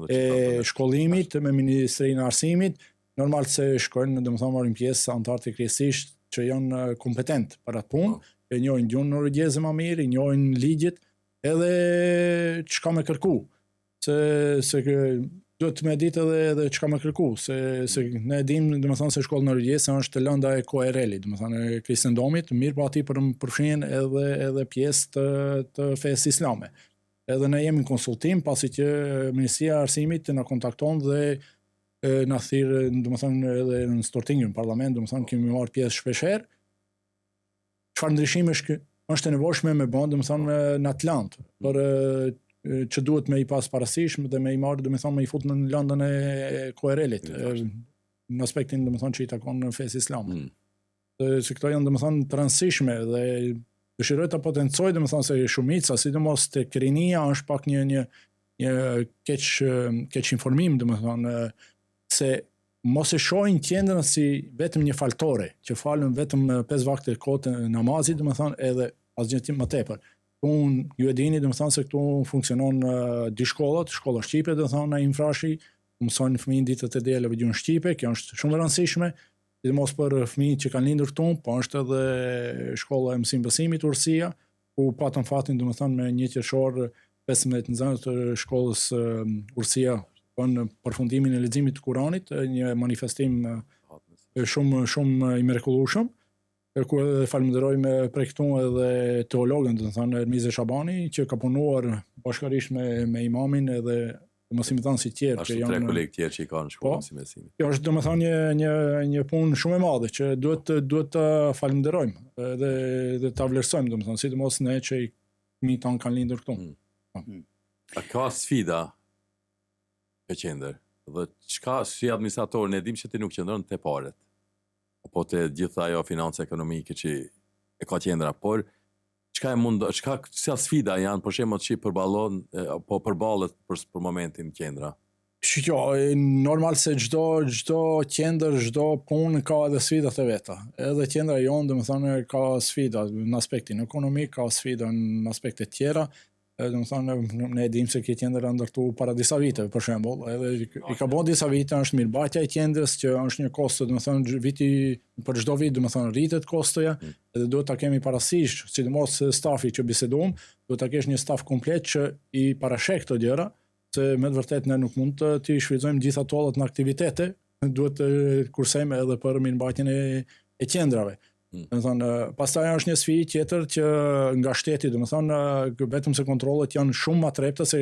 e shkollimit me Ministrinë e Arsimit, normal se shkojnë domethënë marrin pjesë antarët e kryesisht që janë kompetent për atë punë, e njohin gjuhën norvegjeze më mirë, njohin ligjit, edhe çka më kërku. Se duhet me ditë edhe çka më kërku, se ne dim domethënë se shkolla norvegjeze është lënda e KRL-it, domethënë e kristendomit, mirë po aty përfshin edhe pjesë të fesë islame. Edhe ne jemi në konsultim pasi që Ministria e Arsimit na kontakton dhe na thirrë domethënë edhe në Stortingun, në parlament, domethënë kemi marrë pjesë shpeshherë. Çfarë ndryshimesh është e nevojshme me bën domethënë në Atlant, për që duhet me i pas parasysh dhe me i marrë domethënë me i fut në lëndën e KRL-it, në aspektin domethënë që i takon në fesë islame. Se këto janë domethënë të rëndësishme dhe dëshiroj ta potencoj domethënë se shumica, sidomos tek rinia është pak një keq informim domethënë se mos e shohin qendrën si vetëm një faltore, që falen vetëm 5 vakte kohë namazit, domethënë edhe asgjë më tepër. Unë ju e dini domethënë se këtu funksionon dy shkollat, shkolla shqipe domethënë në Infrashi, mësojnë fëmijë ditët e dielave gjuhën shqipe, kjo është shumë e rëndësishme, sidomos për fëmijët që kanë lindur këtu, po është edhe shkolla e mësim-besimit Ursia, ku patëm fatin domethënë me një qershor 15 nxënës të shkollës Ursia në përfundimin e leximit të Kuranit, një manifestim shumë i mrekullueshëm, ku edhe falenderojmë prej këtu edhe teologën, domethënë Ermize Shabani, që ka punuar bashkërisht me imamin edhe mësimdhënësit si tjerë që janë kolegë tjerë që i kanë shkollën si mësimi. Kjo është domethënë një punë shumë e madhe që duhet ta falenderojmë dhe ta vlerësojmë domethënë, sidomos ne që fëmijët tanë kanë lindur këtu. A ka sfida e qendër, dhe çka si administrator ne dim që ti nuk qëndron te paret, apo te gjitha ajo financë ekonomike që e ka qendra, por çka si sfida janë për shembull që përballon apo përballet për momentin qendra? Normal se çdo qendër, çdo punë ka edhe sfidat e veta. Edhe qendra jonë domethënë ka sfida në aspektin ekonomik, ka sfida në aspekte tjera. Domethënë ne dim se kjo qendër ndërtu para disa viteve për shembull, edhe i ka bën disa vite, është mirëmbajtja e qendrës që është një kosto, domethënë për çdo vit domethënë rritet kostoja, edhe duhet ta kemi parasysh, sidomos stafi që bisedojmë, duhet ta kesh një staf komplet që i parashek këto gjëra, se me të vërtetë ne nuk mund të shfrytëzojmë gjitha tollat në aktivitete, duhet të kursejmë edhe për mirëmbajtjen e qendrave. Domethënë, pastaj është një sfidë tjetër që nga shteti, domethënë, vetëm se kontrollet janë shumë më trepta se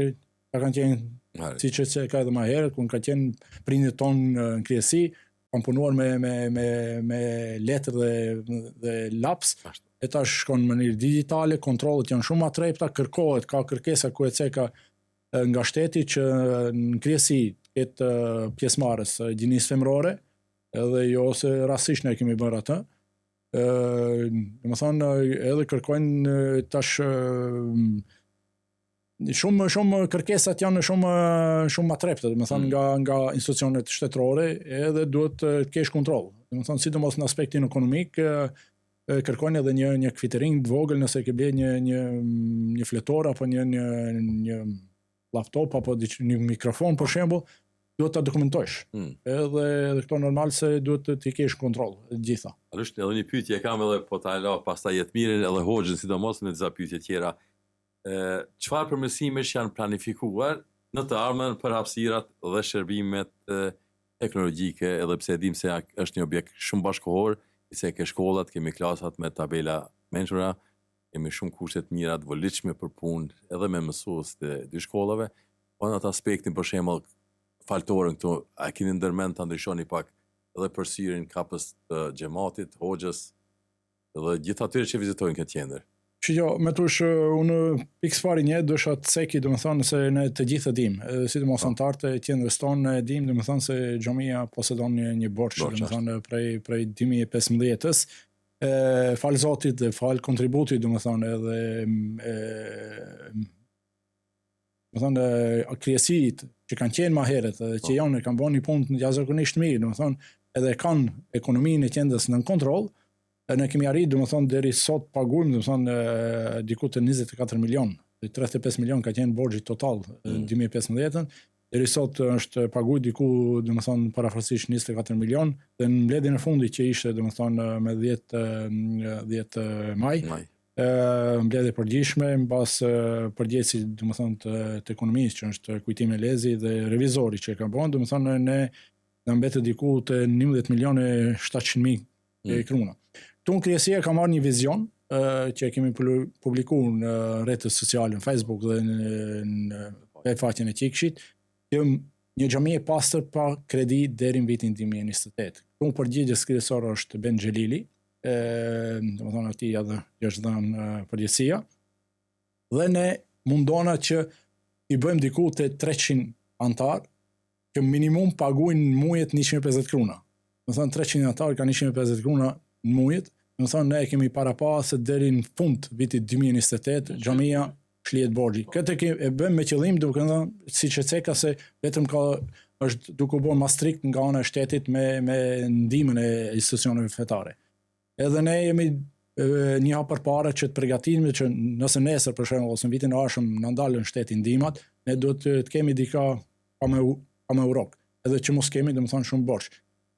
ka kanë qenë siç e ka edhe më herët, kur ka qenë prindit tonë në kryesi, kanë punuar me letër dhe laps, e tash shkon në mënyrë digjitale, kontrollet janë shumë më trepta, ka kërkesa ku e ceka nga shteti që në kryesi ketë pjesëmarrës gjinisë femërore, edhe jo se rastësisht ne kemi bërë atë. Domethënë edhe kërkojnë tash shumë kërkesat janë shumë më trepta, domethënë nga institucionet shtetërore, edhe duhet të kesh kontroll. Domethënë sidomos në aspektin ekonomik kërkojnë edhe një kvitering të vogël nëse ke bler një fletor apo një laptop apo një mikrofon për shembull, duhet ta dokumentojsh. Edhe këto normal se duhet t'i kesh kontroll të gjitha. Është edhe një pyetje kam edhe po ta la pastaj Jetmirin edhe Hoxhën sidomos në disa pyetje tjera. Çfarë përmirësimesh janë planifikuar në të ardhmen për hapësirat dhe shërbimet teknologjike, edhe pse dim se është një objekt shumë bashkëkohor, se ke shkollat, kemi klasat me tabela mençura, kemi shumë kushte të mira të volitshme për punë, edhe me mësues të dy shkollave, po në atë aspektin për shembull faltorën këtu, a keni ndërmend ta ndryshoni pak edhe përsërin kapës të xhamatit, hoxhës, dhe gjithë atyre që vizitojnë këtë qendër? Shiko, me tush, unë pikës pari një dësha të seki, dhe më thonë se ne të gjithë e dim, sidomos antartë e qendrës tonë e dim, dhe më thonë se xhamia posedon një borç, dhe më thonë prej 2015-ës, falë Zotit dhe falë kontributit, dhe më thonë edhe më thonë krijesit që kanë qenë ma heret, dhe që janë kanë bën një punë të jashtëzakonisht mirë, dhe më thonë edhe kanë ekonominë e qendrës në kontroll. Ne kemi arritur, domethënë deri sot paguajmë, domethënë diku te 24 milion, 35 milion ka qenë borxhi total 2015-ën. Deri sot është paguajtur diku, domethënë parafrasisht 24 milion, dhe në mbledhjen e fundit që ishte domethënë me 10 maj, mbledhje përgjithshme mbas përgjegjësit domethënë të ekonomisë që është kujtimi i lezi dhe revizori që ka bën, domethënë ne na mbetet diku te 11 milionë 700.000 krona. Këtu në kryesia ka marrë një vizion që kemi publikuar në rrjetet sociale, në Facebook dhe në faqen e Qikshit, që një xhami e pastër pa kredi deri në vitin 2028. Këtu në përgjegjës kryesor është Ben Xhelili, domethënë aty edhe është dhënë përgjegjësia, dhe ne mundona që i bëjmë diku te 300 antar që minimum paguajnë mujet 150 krona. Domethënë 300 antar kanë 150 krona në mujet, më thonë ne kemi para pa se deri në fund vitit 2028 xhamia shlihet borxhi. Këtë e bëjmë me qëllim duke thënë siç e ceka se vetëm është duke u bërë më strikt nga ana e shtetit me ndihmën e institucioneve fetare. Edhe ne jemi një hap përpara që të përgatitemi që nëse nesër për shembull ose në vitin e ardhshëm na ndalën shteti ndihmat, ne duhet të kemi dika pa me urok. Edhe që mos kemi domethënë shumë borxh.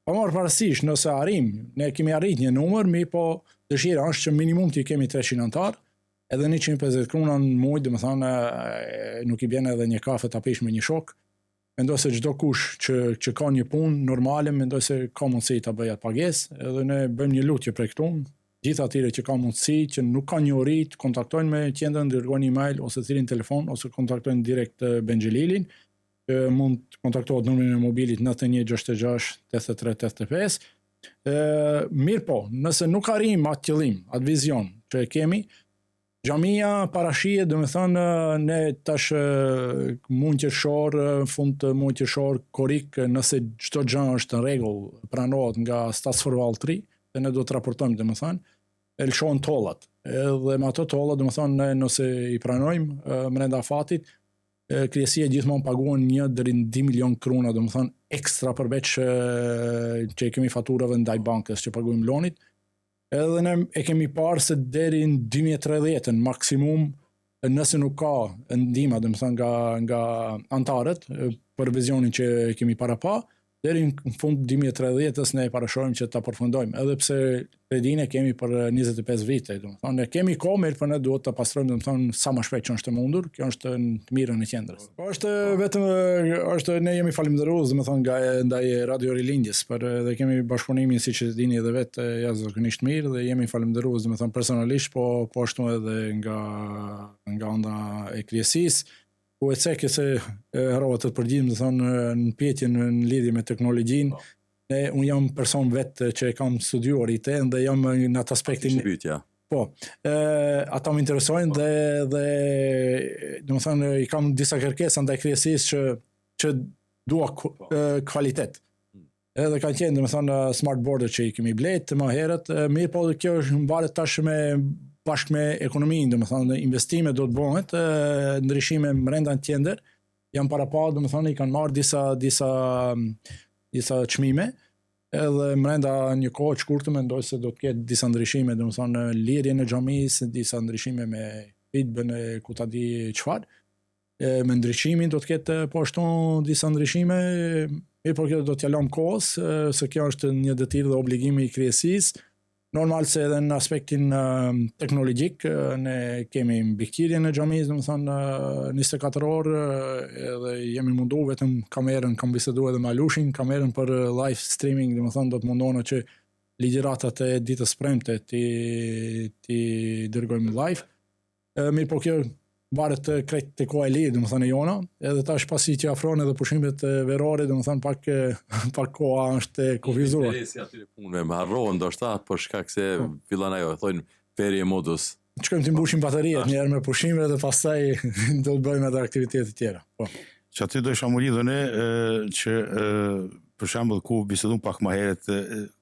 Pa marrë parasysh, nëse arrim, ne kemi arrit një numër, po dëshira është që minimum të kemi 300 antar, edhe 150 krona në muaj, domethënë nuk i bën edhe një kafe ta pish me një shok. Mendoj se çdo kush që ka një punë normale, mendoj se ka mundësi ta bëjë atë pagesë, edhe ne bëjmë një lutje për këtu. Gjithë atyre që ka mundësi, që nuk kanë një uri, të kontaktojnë me qendrën, dërgojnë email ose thirrin telefon ose kontaktojnë direkt Ben Xhelilin. Mund të kontaktohet numrin e mobilit 91 66 83 85. Mirë po, nëse nuk arrim atë qëllim, atë vizion që e kemi, xhamia parashihet, domethënë ne tash mund qershor, fund të muajit qershor, korrik, nëse çdo gjë është në rregull, pranohet nga Statsforvaltri, dhe ne do të raportojmë domethënë, e lëshohen tollat. Edhe me ato tolla domethënë nëse i pranojmë brenda afatit, kryesia gjithmonë paguan 1 deri në 2 milion krona, domethënë ekstra përveç që kemi faturave ndaj bankës që paguajmë lonit. Edhe ne e kemi parë se deri në 2030 maksimum, nëse nuk ka ndihmë domethënë nga antarët për vizionin që kemi para pa, deri në fund 2030-s ne parashojmë që ta përfundojmë, edhe pse kredinë kemi për 25 vite, domethënë ne kemi kohë, mirë po ne duhet ta pastrojmë domethënë sa më shpejt që është e mundur, kjo është në mirën e qendrës. Po është ne jemi falënderues domethënë ndaj Radio Rilindjes, për dhe kemi bashkëpunimin siç e dini edhe vetë jashtëzakonisht mirë, dhe jemi falënderues domethënë personalisht, po ashtu edhe nga anda e krijesisë. Po e cekë se harrova të përgjigjem në pyetjen në lidhje me teknologjinë. Unë jam person vetë që e kam studiuar IT dhe jam në atë aspektin. Po, ata më interesojnë dhe domethënë i kam disa kërkesa ndaj krijesisë që dua kvalitet. Edhe kanë qenë domethënë smart boarder që i kemi blet më herët, mirë po kjo është mbaret tash bashkë me ekonominë, domethënë investime do të bëhet, ndryshime brenda në qendër, janë para pa, domethënë i kanë marrë disa çmime, edhe brenda një kohë të shkurtër mendoj se do të ketë disa ndryshime, domethënë lirjen e xhamisë, disa ndryshime me hutbën e ku ta di çfarë. me ndryshimin do të ketë po ashtu disa ndryshime, mirë por kjo do t'ja lëm kohës, se kjo është një detyrë dhe obligimi i kryesisë. Normal se edhe në aspektin teknologjik, ne kemi mbikëqyrjen e xhamisë, domethënë 24 orë, edhe jemi mundu vetëm kamerën, kam biseduar edhe me Alushin, kamerën për live streaming, domethënë do të mundohena që ligjëratat e ditës premte ti dërgojmë live. Mirë po kjo varet krejt të koha e lirë, domethënë jona, edhe tash pasi që afrohen edhe pushimet verore, domethënë pak koha është kufizuar. Interesi aty punëve më harrohen ndoshta për shkak se fillon ajo, thonë ferie modus. Shkojmë të mbushim bateriet një herë me pushime dhe pastaj do të bëjmë edhe aktivitete tjera. Po. Që aty do isha më lidhur ne që për shembull ku bisedum pak më herët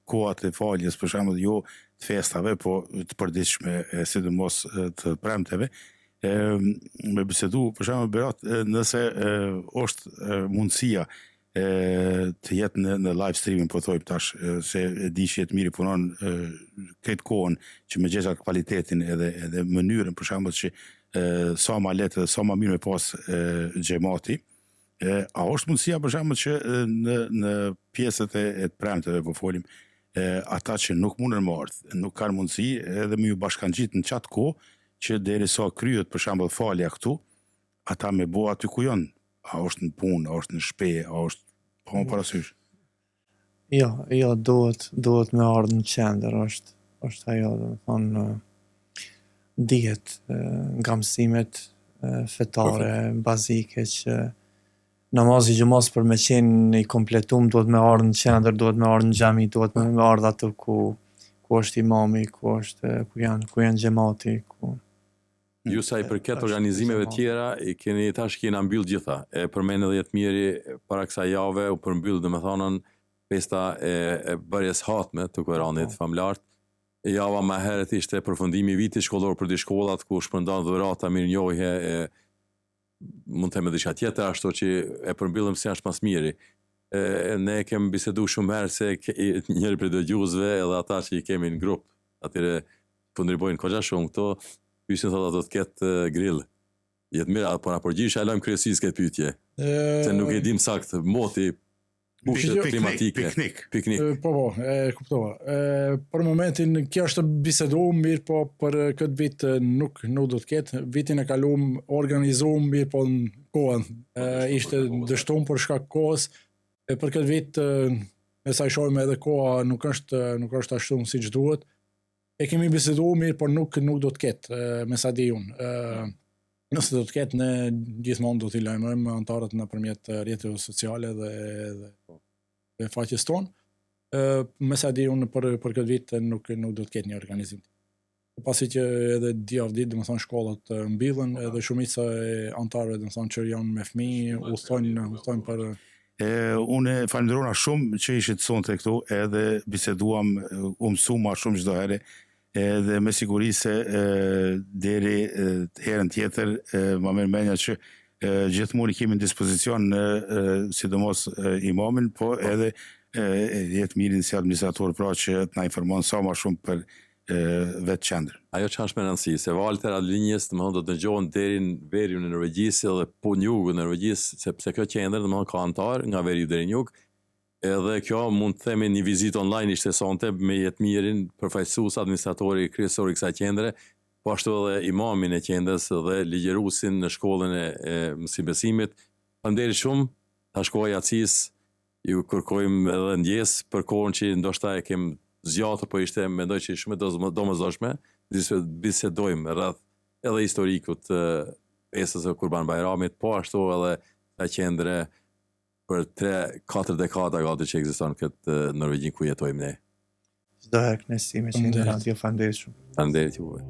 kohat e faljes, për shembull jo të festave, po të përditshme, sidomos të premteve. Me bisedu, për shembull Berat, nëse është mundësia të jetë në live streaming, po thojmë tash, se e di që jetë mirë punon këtë kohën që me gjegjat kvalitetin edhe mënyrën, për shembull që sa ma letë dhe sa ma mirë me pas xhamati, a është mundësia për shembull që në pjesët e premteve po folim, ata që nuk mundën më ardhë, nuk kanë mundësi edhe me ju bashkangjit në qatë kohë që deri sa kryet për shembull falja këtu, ata me bo aty ku janë. A është në punë, a është në shtëpi, a është pa më parasysh? Jo, duhet me ardhë në qendër, është ajo, domethënë dihet nga mësimet fetare, bazike që namazi gjumos për me qenë i kompletum duhet me ardhë në qendër, duhet me ardhë në xhami, duhet me ardhë aty ku është imami, ku janë xhamati, ku Ju sa i përket organizimeve tjera, tash kena mbyll gjitha. E përmend edhe Jetmiri para kësaj jave u përmbyll domethënën festa e bërjes hatme të Kuranit familjar. Java më herët ishte përfundimi i vitit shkollor për shkollat ku shpërndan dhurata mirënjohje, mund të them edhe diçka tjetër ashtu që e përmbyllëm si është mas miri. Ne kemi bisedu shumë herë se njëri prej dëgjuesve edhe ata që i kemi në grup, atyre kontribojnë kogja shumë këto. Pyesin thotë do të ketë grill. Jetmir, po na përgjigjesh e lajm kryesisë këtë pyetje. Se nuk e dim saktë moti klimatike. Piknik. Po, e kuptova. Për momentin kjo është biseduar mirë, po për këtë vit nuk do të ketë. Vitin e kaluam organizuam mirë, po në kohën ishte dështuar për shkak kohës. Për këtë vit me sa i shohim edhe koha nuk është ashtu siç duhet. E kemi biseduar mirë, por nuk do të ketë, me sa di unë. Nëse do të ketë, ne gjithmonë do t'i lajmërojmë anëtarët nëpërmjet rrjeteve sociale dhe faqes tonë. Me sa di unë për këtë vit nuk do të ketë një organizim. Pasi që edhe ditë, domethënë shkollat mbillen, edhe shumica e anëtarëve domethënë që janë me fëmijë, udhtojnë për unë falenderona shumë që ishit sonte këtu, edhe biseduam, mësuma shumë çdo herë, edhe me siguri se deri herën tjetër më merr mendja që gjithmonë i kemi në dispozicion sidomos imamin, po edhe Jetmirin si administrator pra që të na informon sa më shumë për vetë qendrën. Ajo që është me rëndësi, se valët e radiolinjës do të dëgjohen deri në veriun e Norvegjisë edhe po në jugun e Norvegjisë, sepse kjo qendër ka antar nga veriu deri në jug, edhe kjo mund të themi një vizitë online ishte sonte me Jetmirin, përfaqësues administratori kryesor i kësaj qendre, po ashtu edhe imamin e qendrës dhe ligjëruesin në shkollën e mësimbesimit. Faleminderit shumë, tash koha e acis, ju kërkojmë edhe ndjes për kohën që ndoshta e kem zgjatur, po ishte mendoj që shumë domosdoshme, bisedojmë rreth edhe historikut festës së Kurban Bayramit, po ashtu edhe ta qendre për 3-4 dekada gati që ekziston këtë Norvegji ku jetojmë ne. Çdo herë kënaqësi me qenë radio, faleminderit shumë. Faleminderit juve.